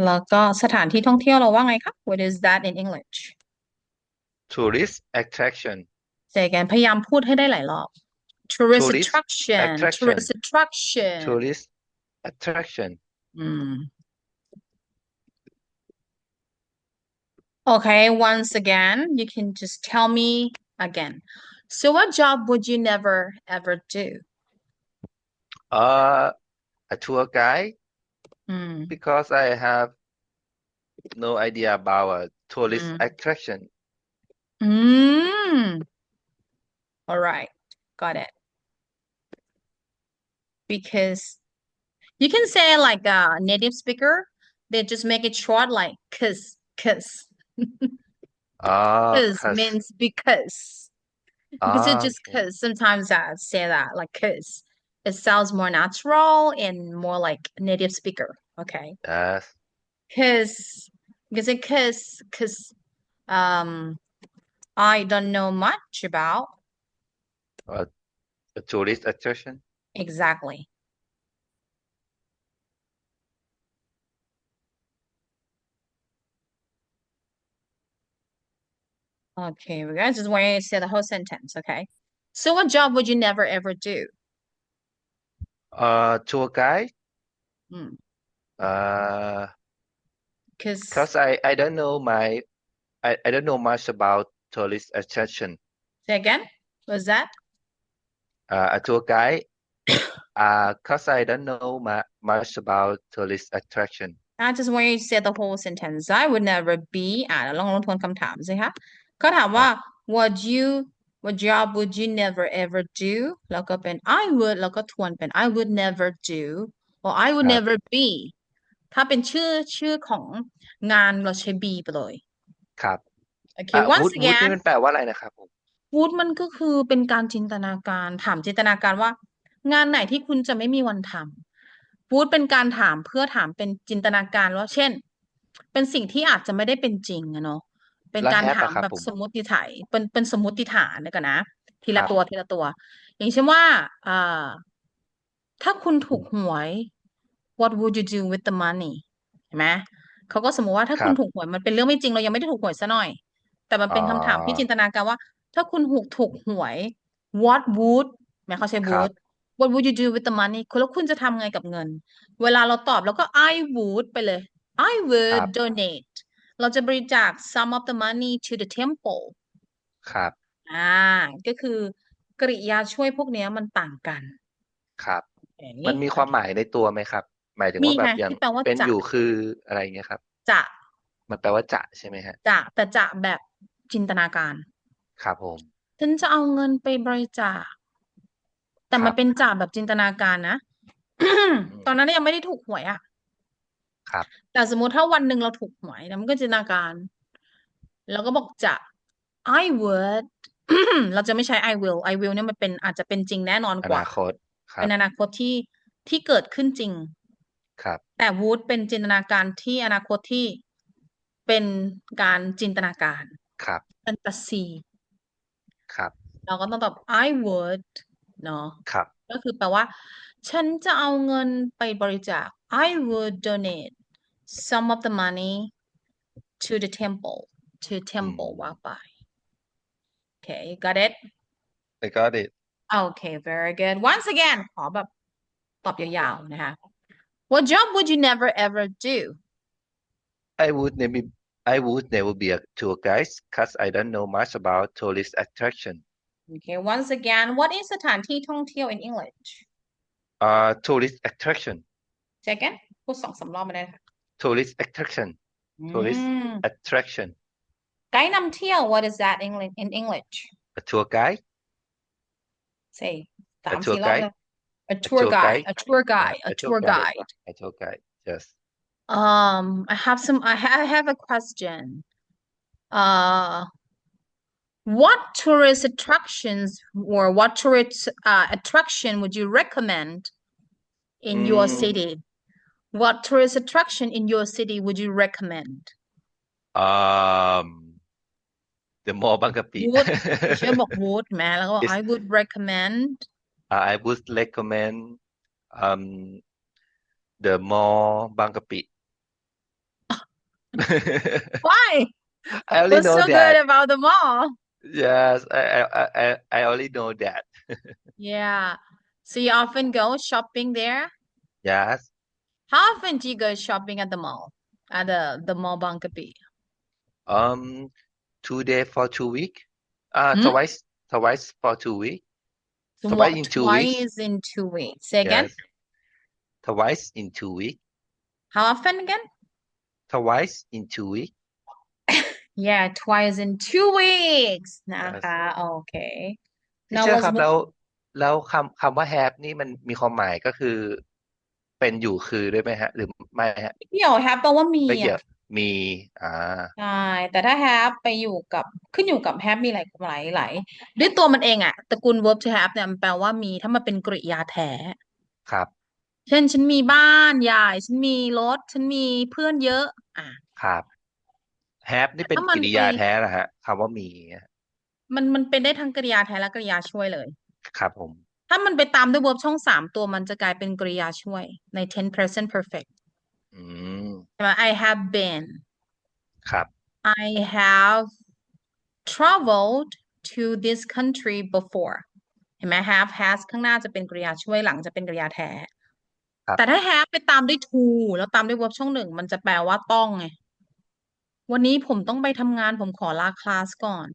แล้วก็สถานที่ท่องเที่ยวเราว่าไงคะ What is that in English? Tourist attraction. Say again พยายามพูดให้ได้หลายรอบ Tourist Tourist attraction. attraction. Tourist attraction. Tourist attraction. Okay, once again, you can just tell me again. So what job would you never ever do? A tour guide because I have no idea about a tourist attraction. All right, got it. Because you can say like a native speaker, they just make it short like cause. Cause means because. Because it's just Okay. cause sometimes I say that like cause it sounds more natural and more like native speaker. Okay. Yes. Cause I don't know much about A tourist attraction. exactly. Okay, we guys just want you to say the whole sentence, okay? So what job would you never ever do? Tour guide. Because I don't know I don't know much about tourist attraction. say again, what's that? A tour guide. Cause I don't know much about tourist attraction. I just want you to say the whole sentence. I would never be ลองทวนคำถามสิคะก็ถามว่า what job would you never ever do แล้วก็เป็น I would แล้วก็ทวนเป็น I would never do or I would ครับ never be ถ้าเป็นชื่อของงานเราใช้ be ไปเลย ครับ Okay, once would นี่ again มันแปลว่าอะไรนะครับผม would มันก็คือเป็นการจินตนาการถามจินตนาการว่า งานไหนที่คุณจะไม่มีวันทำ would เป็นการถามเพื่อถามเป็นจินตนาการว่าเช่น เป็นสิ่งที่อาจจะไม่ได้เป็นจริงอะเนาะเป็นการ แล้ว have ถาม อะครับ แบบ ผม สมมติฐานเป็นสมมติฐานนะกันนะที ค ละ รับ ตัวทีละตัว อย่างเช่นว่าถ้าคุณถูกหวย what would you do with the money เห็นไหมเขาก็สมมติว่าถ้า ครั คุณ บ ถูกหวยมันเป็นเรื่องไม่จริงเรายังไม่ได้ถูกหวยซะหน่อย แต่มัน อ๋อ เป็นคำถามที่จินตนาการว่า ถ้าคุณถูกหวย what would แม้เขาใช้ ครับ would what would you do with the money คุณแล้วคุณจะทำไงกับเงิน เวลาเราตอบแล้วก็ I would ไปเลย I ค would รับ donate เราจะบริจาค some of the money to the temple ครับ ก็คือกริยาช่วยพวกเนี้ยมันต่างกัน ครับ อย่าง มั นี้ นมีความหมายในตัวไหมครับ หมายถึง มี ว่าแบบ ไง อย่าง ที่แปลว่า เป็น จะ อยู่คืออะไรอย่างเงี้ยครับ จะ มันแปลว่าจะใช่ไหมฮะ แต่จะแบบจินตนาการ ครับผม ฉันจะเอาเงินไปบริจาค แต่ ค มั รั น บ เป็นจ่าแบบจินตนาการนะ ตอนนั้นยังไม่ได้ถูกหวยอะ ครับ แต่สมมุติถ้าวันหนึ่งเราถูกหวยแล้วมันก็จินตนาการ แล้วก็บอกจะ I would เราจะไม่ใช้ I will เนี่ยมันเป็นอาจจะเป็นจริงแน่นอน อก ว่า นาคต ครั เป็ บ นอนาคตที่เกิดขึ้นจริง ครับ แต่ would เป็นจินตนาการที่อนาคตที่เป็นการจินตนาการ ครับ แฟนตาซี ครับ เราก็ต้องตอบ I would เนาะ ครับ ก็คือแปลว่า ฉันจะเอาเงินไปบริจาค I would donate some of the money to the temple to อืม temple ว่าไป okay you got it I got it okay very good once again ขอแบบตอบยาวๆนะคะ what job would you never ever do I would never be a tour guide because I don't know much about tourist attraction okay once again what is สถานที่ท่องเที่ยว in English tourist attraction second พูด2-3 รอบมาได้ค่ะ tourist attraction tourist attraction ไกด์นำเที่ยว what is that in English a tour guide say a tour 3-4 รอบ guide เลย a tour guide a tour guide a tour guide a tour guide yes I have a question what tourist attractions or what tourist attraction would you recommend in your city what tourist attraction in your city would you recommend the mall บางกะปิ would เชื่อบอก would แม้แล้วก็ I would recommend I would recommend the mall บางกะปิ why I only what's know so that good about the mall yes I only know that yeah so you often go shopping there yes how often do you go shopping at the mall at the mall Bangkapi 2 days for 2 weeks Hmm? twice for 2 weeks twice in 2 weeks twice in 2 weeks say again yes twice in 2 weeks how often again twice in 2 weeks yeah twice in 2 weeks นะ yes คะโอเค ที่ now เชื่อ let's ครับ move แล้วคำว่า have นี่มันมีความหมายก็คือเป็นอยู่คือด้วยไหมฮะหรือไม่ฮะ เกี่ยว have แปลว่ามี ไม่เกี่ยว อ่ะ มีใช่แต่ถ้า have ไปอยู่กับขึ้นอยู่กับ have มีหลายด้วยตัวมันเองอ่ะตระกูล verb to have เนี่ยมันแปลว่ามีถ้ามันเป็นกริยาแท้ ครับ เช่นฉันมีบ้านใหญ่ฉันมีรถฉันมีเพื่อนเยอะอ่ะ ครับ have นี่เป็น ถ้ามัน กริ ไป ยาแท้เหรอฮะคำว่ามี มันเป็นได้ทั้งกริยาแท้และกริยาช่วยเลย ครับผม ถ้ามันไปตามด้วย verb ช่อง3ตัวมันจะกลายเป็นกริยาช่วยใน tense present perfect อืม ใช่ไหม I have been ครับ I have traveled to this country before เห็นไหม have has ข้างหน้าจะเป็นกริยาช่วยหลังจะเป็นกริยาแท้ ครับ แต่ถ้า have ไปตามด้วย to แล้วตามด้วย verb ช่อง1มันจะแปลว่าต้องไงวันนี้ผมต้องไปทำงานผมขอลาคลาสก่อน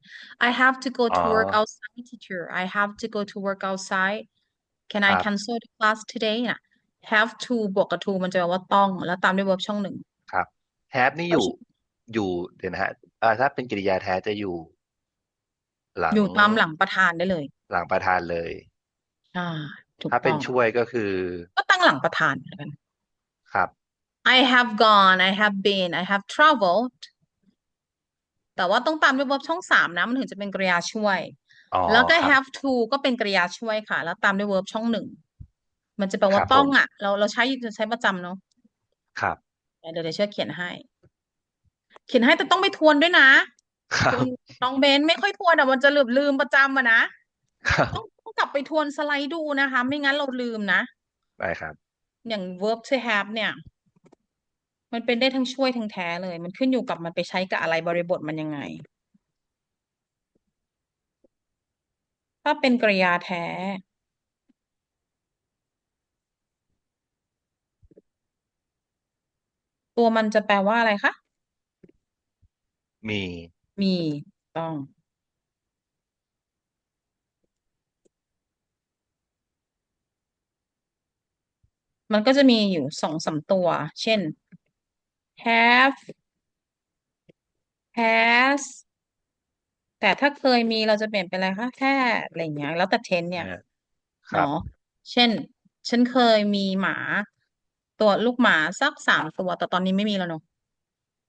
I have to go อ๋ to อ work outside teacher I have to go to work outside Can ค I รับ cancel the class today น่ะ have to บวกกับ to มันจะแปลว่าต้องแล้วตามด้วย verb ช่อง1ครับ have นี่อยู่เดี๋ยวนะฮะถ้าเป็นกริยาแท้จะอยู่หลัง อยู่ตามหลังประธานได้เลย หลังประธานเลย อ่าถูก ถ้าเป็ ต้ น อง ช่วยก็คือ ก็ตั้งหลังประธานแล้วกัน ครับ I have gone I have been I have traveled แต่ว่าต้องตามด้วย verb ช่อง3นะมันถึงจะเป็นกริยาช่วย อ๋อ แล้วก็ ครับ have to ก็เป็นกริยาช่วยค่ะ แล้วตามด้วย verb ช่อง1มันจะแปล ค ว่า รับ ต้ ผ อง ม อ่ะ เราใช้ประจำเนาะ ครับ เดี๋ยวเชื่อเขียนให้ เขียนให้แต่ต้องไปทวนด้วยนะ ครับ คุณน้องเบนไม่ค่อยทวนอ่ะมันจะลืมประจำอ่ะนะ ครับ ต้องกลับไปทวนสไลด์ดูนะคะ ไม่งั้นเราลืมนะ ได้ครับ อย่าง verb to have เนี่ย มันเป็นได้ทั้งช่วยทั้งแท้เลย มันขึ้นอยู่กับมันไปใช้กับอะไรบริบทมันยังไง ถ้าเป็นกริยาแท้ ตัวมันจะแปลว่าอะไรคะ มี มีต้อง มันก็จะมีอยู่2-3 ตัว เช่น have has แต่ถ้าเคยมีเราจะเปลี่ยนเป็นอะไรคะ had อะไรอย่างเงี้ย แล้วแต่ tense เนี่ย ครับ เนาะ เช่น ฉันเคยมีหมา ตัวลูกหมาสัก3 ตัว แต่ตอนนี้ไม่มีแล้วเนาะ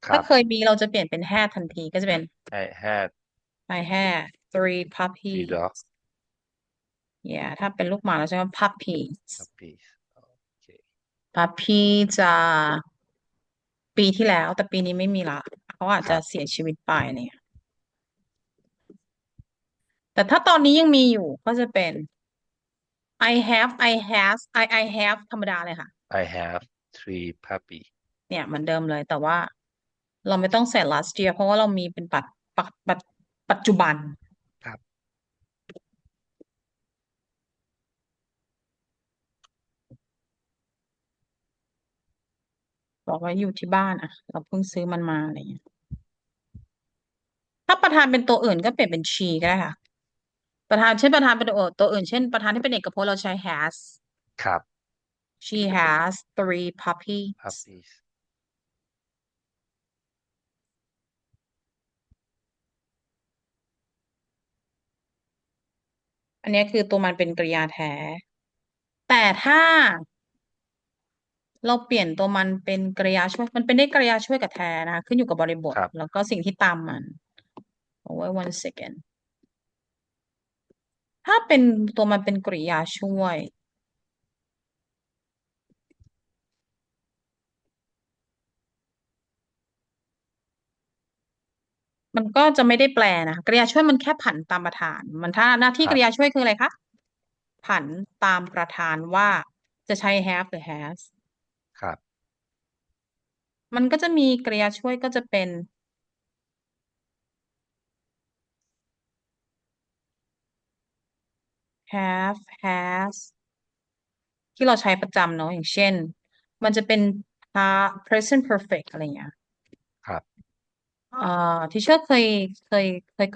ค ถ้า รับ เคยมีเราจะเปลี่ยนเป็น had ทันที ก็จะเป็น I had I had 3 three puppies dogs yeah ถ้าเป็นลูกหมาเราจะว่า puppies puppies โอเค puppy จะปีที่แล้ว แต่ปีนี้ไม่มีละเขาอาจ ค จะ รับ เสียชีวิตไปเนี่ย แต่ถ้าตอนนี้ยังมีอยู่ก็จะเป็น I have I has I have ธรรมดาเลยค่ะ I have 3 puppies เนี่ยเหมือนเดิมเลย แต่ว่า เราไม่ต้องใส่ last year เพราะว่าเรามีเป็นปัจจุบันครับ บอกว่าอยู่ที่บ้านอะเราเพิ่งซื้อมันมาอะไรเงี้ยถ้าประธานเป็นตัวอื่นก็เปลี่ยนเป็น she ก็ได้ค่ะประธานเป็นตัวอื่นเช่นประธานที่เป็นเอกพจน์เราใช้ has ครับ she has 3 puppies puppies อันนี้คือตัวมันเป็นกริยาแท้ แต่ถ้าเราเปลี่ยนตัวมันเป็นกริยาช่วยมันเป็นได้กริยาช่วยกับแทนนะคะขึ้นอยู่กับบริบทครับ แล้วก็สิ่งที่ตามมันเอาไว้ one second ถ้าเป็นตัวมันเป็นกริยาช่วยมันก็จะไม่ได้แปลนะกริยาช่วยมันแค่ผันตามประธานมันถ้าหน้าที่ครับกริยาช่วยคืออะไรคะผันตามประธานว่าจะใช้ have หรือ has ครับ มันก็จะมีกริยาช่วยก็จะเป็น have has ที่เราใช้ประจำเนาะอย่างเช่นมันจะเป็น present perfect อะไรอย่างเงี้ยครับ ที่เชื่อเคยเ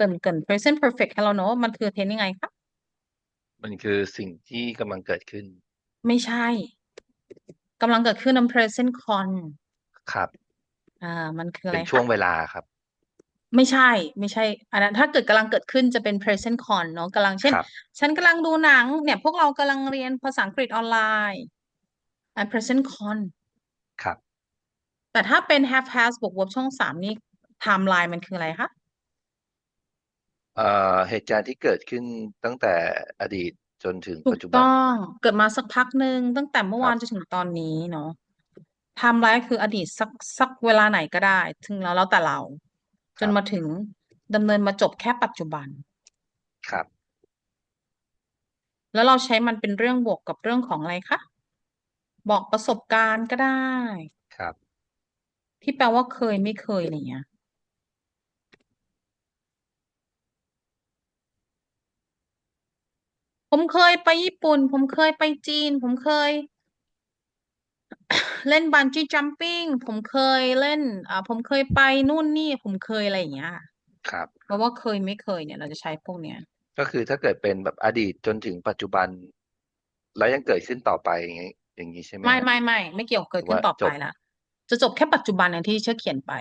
กริน present perfect ให้เราเนาะมันคือเทนยังไงคะมันคือสิ่งที่กำลังเกิดขึ้น ไม่ใช่กำลังเกิดขึ้นนำ present con ครับ มันคืออะเป็ไรคะนช่วงเวลาครับ ไม่ใช่ไม่ใช่อันนั้นถ้าเกิดกำลังเกิดขึ้นจะเป็น present con เนาะกำลังเช่นครับ ฉันกำลังดูหนังเนี่ยพวกเรากำลังเรียนภาษาอังกฤษออนไลน์present con ครับ แต่ถ้าเป็น have has บวก verb ช่องสามนี่ไทม์ไลน์มันคืออะไรคะ เหตุการณ์ที่เกิดขึ้นตั้งแต่อดีตจนถึงถูกต้อปัจจุบันงเกิดมาสักพักหนึ่งตั้งแต่เมื่อครับวานจนถึงตอนนี้เนาะไทม์ไลน์คืออดีตสักเวลาไหนก็ได้ถึงแล้วแต่เราจครับ นมาถึงดำเนินมาจบแค่ปัจจุบันครับ แล้วเราใช้มันเป็นเรื่องบวกกับเรื่องของอะไรคะบอกประสบการณ์ก็ได้ครับ ที่แปลว่าเคยไม่เคยอะไรเงี้ยผมเคยไปญี่ปุ่นผมเคยไปจีนผมเคยเล่นบันจี้จัมปิ้งผมเคยเล่นผมเคยไปนู่นนี่ผมเคยอะไรอย่างเงี้ยครับ เพราะว่าเคยไม่เคยเนี่ยเราจะใช้พวกเนี้ย ก็คือถ้าเกิดเป็นแบบอดีตจนถึงปัจจุบันแล้วยังเกิดขึ้นต่อไปอย่างนี้ใช่ไหมไม่ฮะไม่ไม่ไม่เกี่ยวหรือเกิดขึ้นว่าจบต่อไปละจะจบแค่ปัจจุบันอย่างที่เชื่อเขียนไป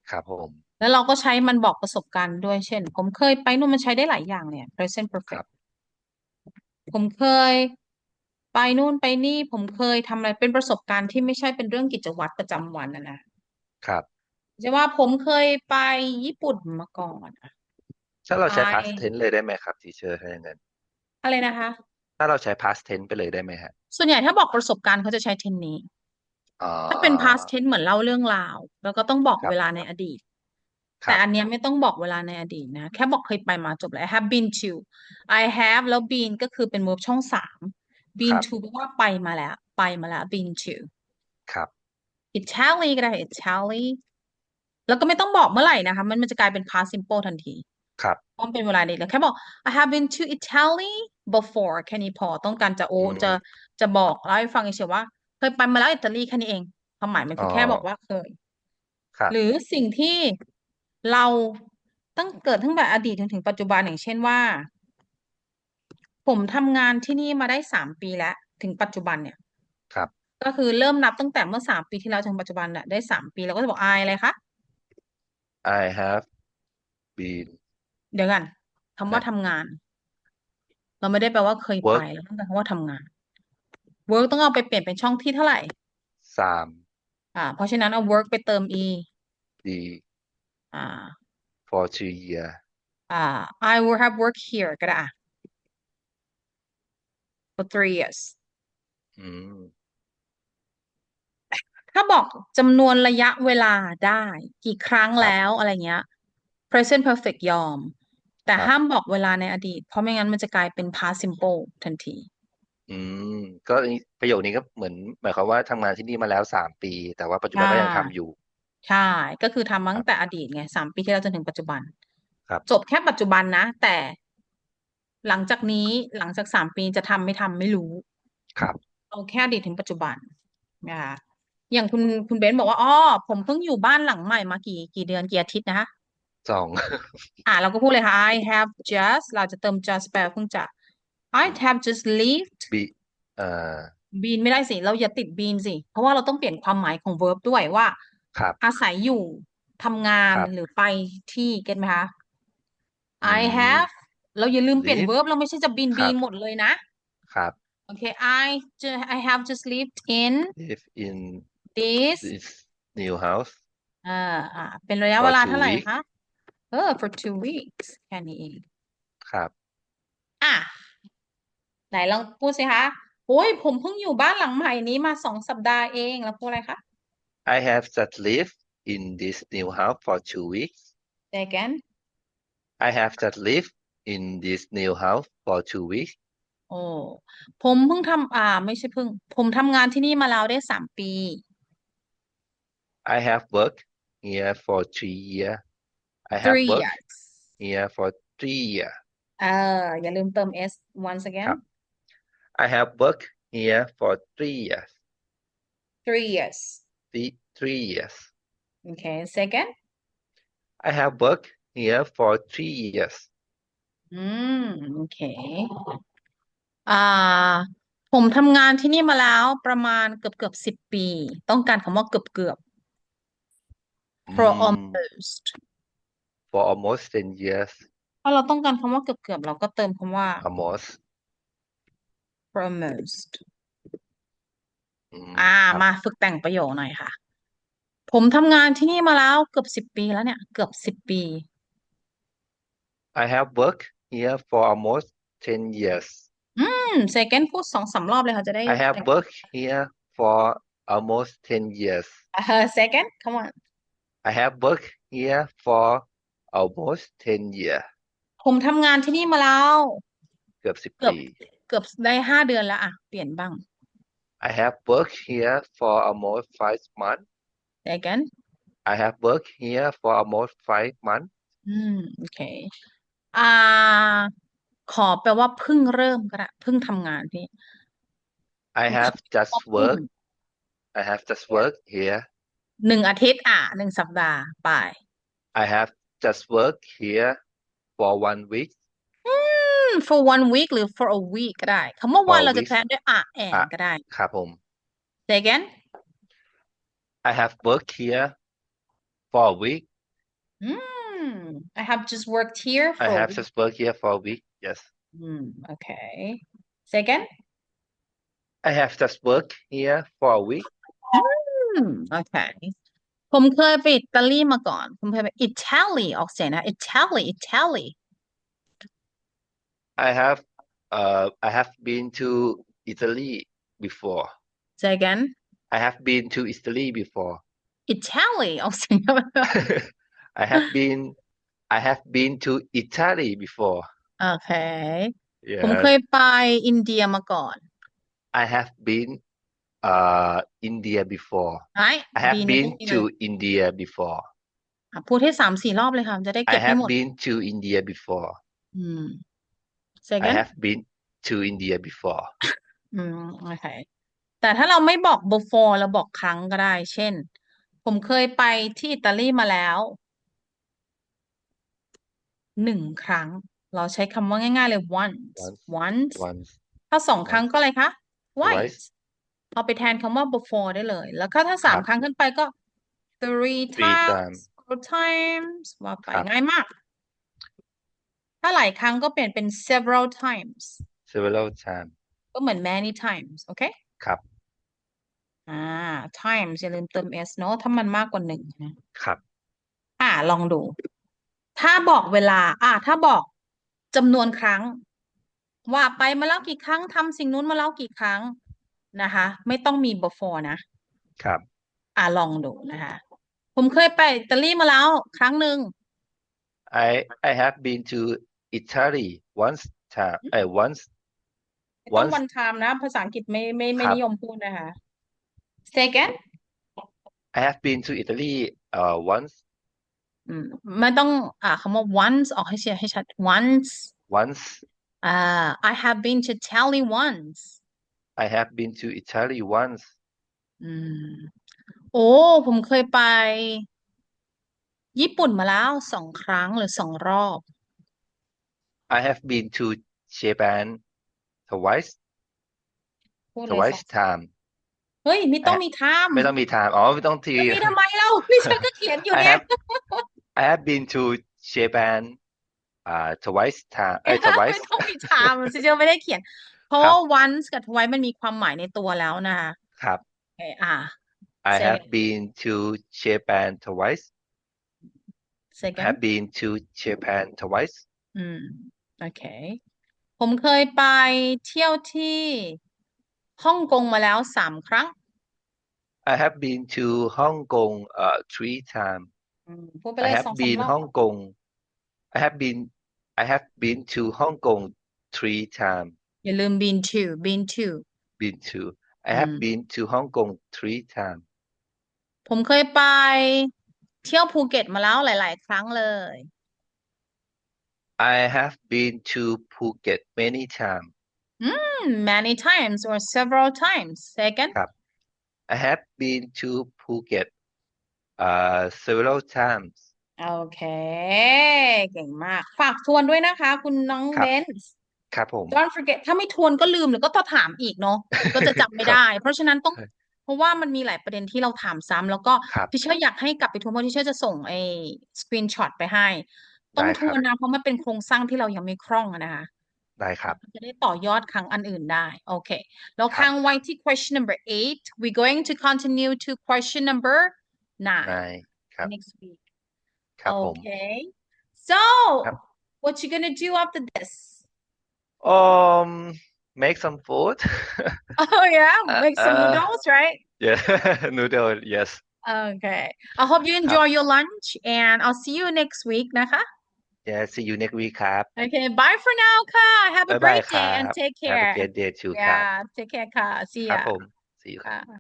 ครับผมแล้วเราก็ใช้มันบอกประสบการณ์ด้วยเช่นผมเคยไปนู่นมันใช้ได้หลายอย่างเนี่ย present ครั perfect บผมเคยไปนู่นไปนี่ผมเคยทำอะไรเป็นประสบการณ์ที่ไม่ใช่เป็นเรื่องกิจวัตรประจำวันครับจะว่าผมเคยไปญี่ปุ่นมาก่อนถ้าเราไปใช้ past tense เลยได้ไหมครับทีเชอร์ถ้าอย่างนั้นอะไรนะคะถ้าเราใช้ past tense ไปเลยได้ไหมฮะส่วนใหญ่ถ้าบอกประสบการณ์เขาจะใช้ tense นี้อ๋อถ้าเป็น past tense เหมือนเล่าเรื่องราวแล้วก็ต้องบอกครับเวลาในอดีต แต่ครับอันเนี้ยไม่ต้องบอกเวลาในอดีตนะแค่บอกเคยไปมาจบแล้ว I have been to I have แล้ว been ก็คือเป็น verb ช่องสาม ค been รับ to แปลว่าไปมาแล้วไปมาแล้ว been to ครับ Italy ก็ได้ Italy แล้วก็ไม่ต้องบอกเมื่อไหร่นะคะมันจะกลายเป็น past simple ทันทีครับเพราะมันเป็นเวลาเด็กแล้วแค่บอก I have been to Italy before แค่นี้พอต้องการจะอืจะมจะบอกเล่าให้ฟังเฉยๆว่าเคยไปมาแล้วอิตาลีแค่นี้เองความหมายมันอ๋อคือแค่บอกว่าเคย ครับหรือสิ่งที่เราตั้งเกิดตั้งแต่อดีตจนถึงปัจจุบันอย่างเช่นว่าผมทำงานที่นี่มาได้3 ปีแล้วถึงปัจจุบันเนี่ยครับ ก็คือเริ่มนับตั้งแต่เมื่อ3 ปีที่แล้วถึงปัจจุบันเนี่ยได้3 ปีเราก็จะบอกอายอะไรคะ I have been เดี๋ยวกันคำว่านะ ทำงานเราไม่ได้แปลว่าเคยไป work เราต้องการคำว่าทำงาน work ต้องเอาไปเปลี่ยนเป็นช่องที่เท่าไหร่3 เพราะฉะนั้นเอา work ไปเติม e D อ่า for 2 year I will have work here ก็ได้for 3 years อืมถ้าบอกจำนวนระยะเวลาได้กี่ครั้งครับแล้วอะไรเงี้ย present perfect ยอมแต่ครับห้ามบอกเวลาในอดีตเพราะไม่งั้นมันจะกลายเป็น past simple ทันทีอืมก็ประโยคนี้ก็เหมือนหมายความว่าทำงานที่นี่มาแล้ว3 ปีแต่ว่าปัจจุใช่บันก็ยังทำอยู่ ใช่ก็คือทำมาตั้งแต่อดีตไง3 ปีที่แล้วจนถึงปัจจุบันจบแค่ปัจจุบันนะแต่หลังจากนี้หลังจาก3 ปีจะทำไม่ทำไม่รู้ครับเอาแค่อดีตถึงปัจจุบันนะคะอย่างคุณเบนซ์บอกว่าอ๋อผมเพิ่งอยู่บ้านหลังใหม่มากี่เดือนกี่อาทิตย์นะคะ2 เราก็พูดเลยค่ะ I have just เราจะเติม just แปลเพิ่งจะ I have just left บีเอ่อ been ไม่ได้สิเราอย่าติด been สิเพราะว่าเราต้องเปลี่ยนความหมายของ verb ด้วยว่าครับอาศัยอยู่ทำงานครับหรือไปที่เก็ตไหมคะ อื I ม have เราอย่าลืมเปลี่ยน live verb เราไม่ใช่จะ been ครับ หมดเลยนะครับ โอเค I have just lived in live in this this new house อ่าเป็นระยะเว for ลา 2 เท่าไหร่ weeks คะfor 2 weeks แค่นี้เองครับอ่ะไหนลองพูดสิคะโอ้ยผมเพิ่งอยู่บ้านหลังใหม่นี้มา2 สัปดาห์เองแล้วพูดอะไรคะ I have just lived in this new house for 2 weeks Say again I have just lived in this new house for 2 weeks โอ้ผมเพิ่งทำไม่ใช่เพิ่งผมทำงานที่นี่มาแล้วได้3 ปี I have worked here for 3 years I have 3 worked years here for 3 years อย่าลืมเติม s once ค again รับ I have worked here for 3 years 3 years 3 years okay say again I have worked here for 3 years โอเคอ่าผมทำงานที่นี่มาแล้วประมาณเกือบ10 ปีต้องการคำว่าเกือบ for อืม almost for almost 10 years ถ้าเราต้องการคำว่าเกือบเราก็เติมคำว่า almost for almost ครับ มาฝึกแต่งประโยคหน่อยค่ะผมทำงานที่นี่มาแล้วเกือบ10 ปีแล้วเนี่ยเกือบ10 ปี I have worked here for almost 10 years second พูด2-3 รอบเลยค่ะจะได้ I have worked here for almost 10 years second come on I have worked here for almost 10 years ผมทำงานที่นี่มาแล้ว เกือบ10 เกือบ ปี เกือบได้5 เดือนแล้วเปลี่ยนบ้าง I have worked here for almost 5 months second I have worked here for almost 5 months โอเคขอแปลว่าเพิ่งเริ่มก็ได้เพิ่งทำงานพี่ I have just worked I have just worked here 1 อาทิตย์1 สัปดาห์ไป I have just worked here for 1 week for 1 week หรือ for a week ก็ได้คำว่า for one a เราจะ week แทนด้วยand ก็ได้ ครับผม say again I have worked here for a week I have just worked here for I a have week just worked here for a week yes okay say again I have just worked here for a week โอเคผมเคยไปอิตาลีมาก่อนผมเคยไปอิตาลีออกเสียงนะอิตาลี I have been to Italy before say again I have been to Italy before อิตาลีออกเสียง I have been to Italy before โอเคผมเค yes ยไปอินเดียมาก่อน I have been India before ไอ้ I have been been ไม่มีเล to ย India before พูดให้3-4 รอบเลยค่ะจะได้ I เก็บให้ have หมด been to India before say I again have been to India before โอเคแต่ถ้าเราไม่บอก before เราบอกครั้งก็ได้ เช่น ผมเคยไปที่อิตาลีมาแล้ว1 ครั้ง เราใช้คำว่าง่ายๆเลย once once ถ้า2 ครั้งก็อะไรคะ twice twice เอาไปแทนคำว่า before ได้เลย แล้วก็ถ้า ครั 3 บ ครั้งขึ้นไปก็ three three times times 4 times ว่าไป ครับ ง่ายมาก ถ้าหลายครั้งก็เปลี่ยนเป็น several times several times ก็เหมือน many times โอเค ครับ times อย่าลืมเติม s เนอะถ้ามันมากกว่า1นะครับ ลองดู ถ้าบอกเวลาถ้าบอกจำนวนครั้ง ว่าไปมาแล้วกี่ครั้งทำสิ่งนู้นมาแล้วกี่ครั้งนะคะ ไม่ต้องมี before นะครับลองดูนะคะ ผมเคยไปอิตาลีมาแล้วครั้งหนึ่ง I have been to Italy once time once ไม่ต้อง once one time นะ ภาษาอังกฤษไม่ ครับ นิยมพูดนะคะ say again I have been to Italy once ไม่ต้องคำว่า once ออกให้ชัด once I have been to Italy once I have been to Italy once โอ้ผมเคยไปญี่ปุ่นมาแล้ว2 ครั้งหรือ2 รอบ I have been to Japan twice พูดเลย time เฮ้ยไม่ต้องมี time ไม่ต้องมี time ไม่ต้องที มีทำไมเล่านี่ฉันก็เขียนอยู่เนี่ย I have been to Japan twice time ไม่ twice ต้องมี time ฉันจะไม่ได้เขียน เพราะว่า once กับ twice มันมีความหมายในตัวแล้วนะคะ ครับ โอเคI have been to Japan twice second have been to Japan twice โอเคผมเคยไปเที่ยวที่ฮ่องกงมาแล้ว3 ครั้ง I have been to Hong Kong 3 times พูดไปเลย I have 2-3 been รอบ Hong Kong I have been to Hong Kong 3 times อย่าลืม been to I have been to Hong Kong 3 times ผมเคยไปเที่ยวภูเก็ตมาแล้วหลาย ๆ ครั้งเลย I have been to Phuket many times many times or several times second ครับ I have been to Phuket several times โอเคเก่งมากฝากทวนด้วยนะคะคุณน้อง ครับ เบนซ์ ครับผม Don't forget ถ้าไม่ทวนก็ลืมหรือก็ต้องถามอีกเนาะก็จะจำไม่ได้ เพราะฉะนั้นต้องเพราะว่ามันมีหลายประเด็นที่เราถามซ้ำแล้วก็ ครับ พี่เชื่ออยากให้กลับไปทวนเพราะพี่เชื่อจะส่งไอ้สกรีนช็อตไปให้ต้อง ได้ ท ครับ วนนะเพราะมันเป็นโครงสร้างที่เรายังไม่คล่องอะนะคะ ได้ครับ จะได้ต่อยอดครั้งอันอื่นได้โอเคแล้ว ครับ ค้างไว้ที่ question number 8 we're going to continue to question number 9 ครับ next week ครับผม okay so ครับ what you gonna do after this make some food oh yeah make some noodles right yeah noodle yes okay I hope you enjoy your lunch and I'll see you next week นะคะ yeah see you next week ครับ okay bye for now ค่ะ have a บ๊ายบาย great ครั day and บ take have a care great day too ครับ yeah take care ค่ะ see ครับ ya ผม see you ครับ ค่ะ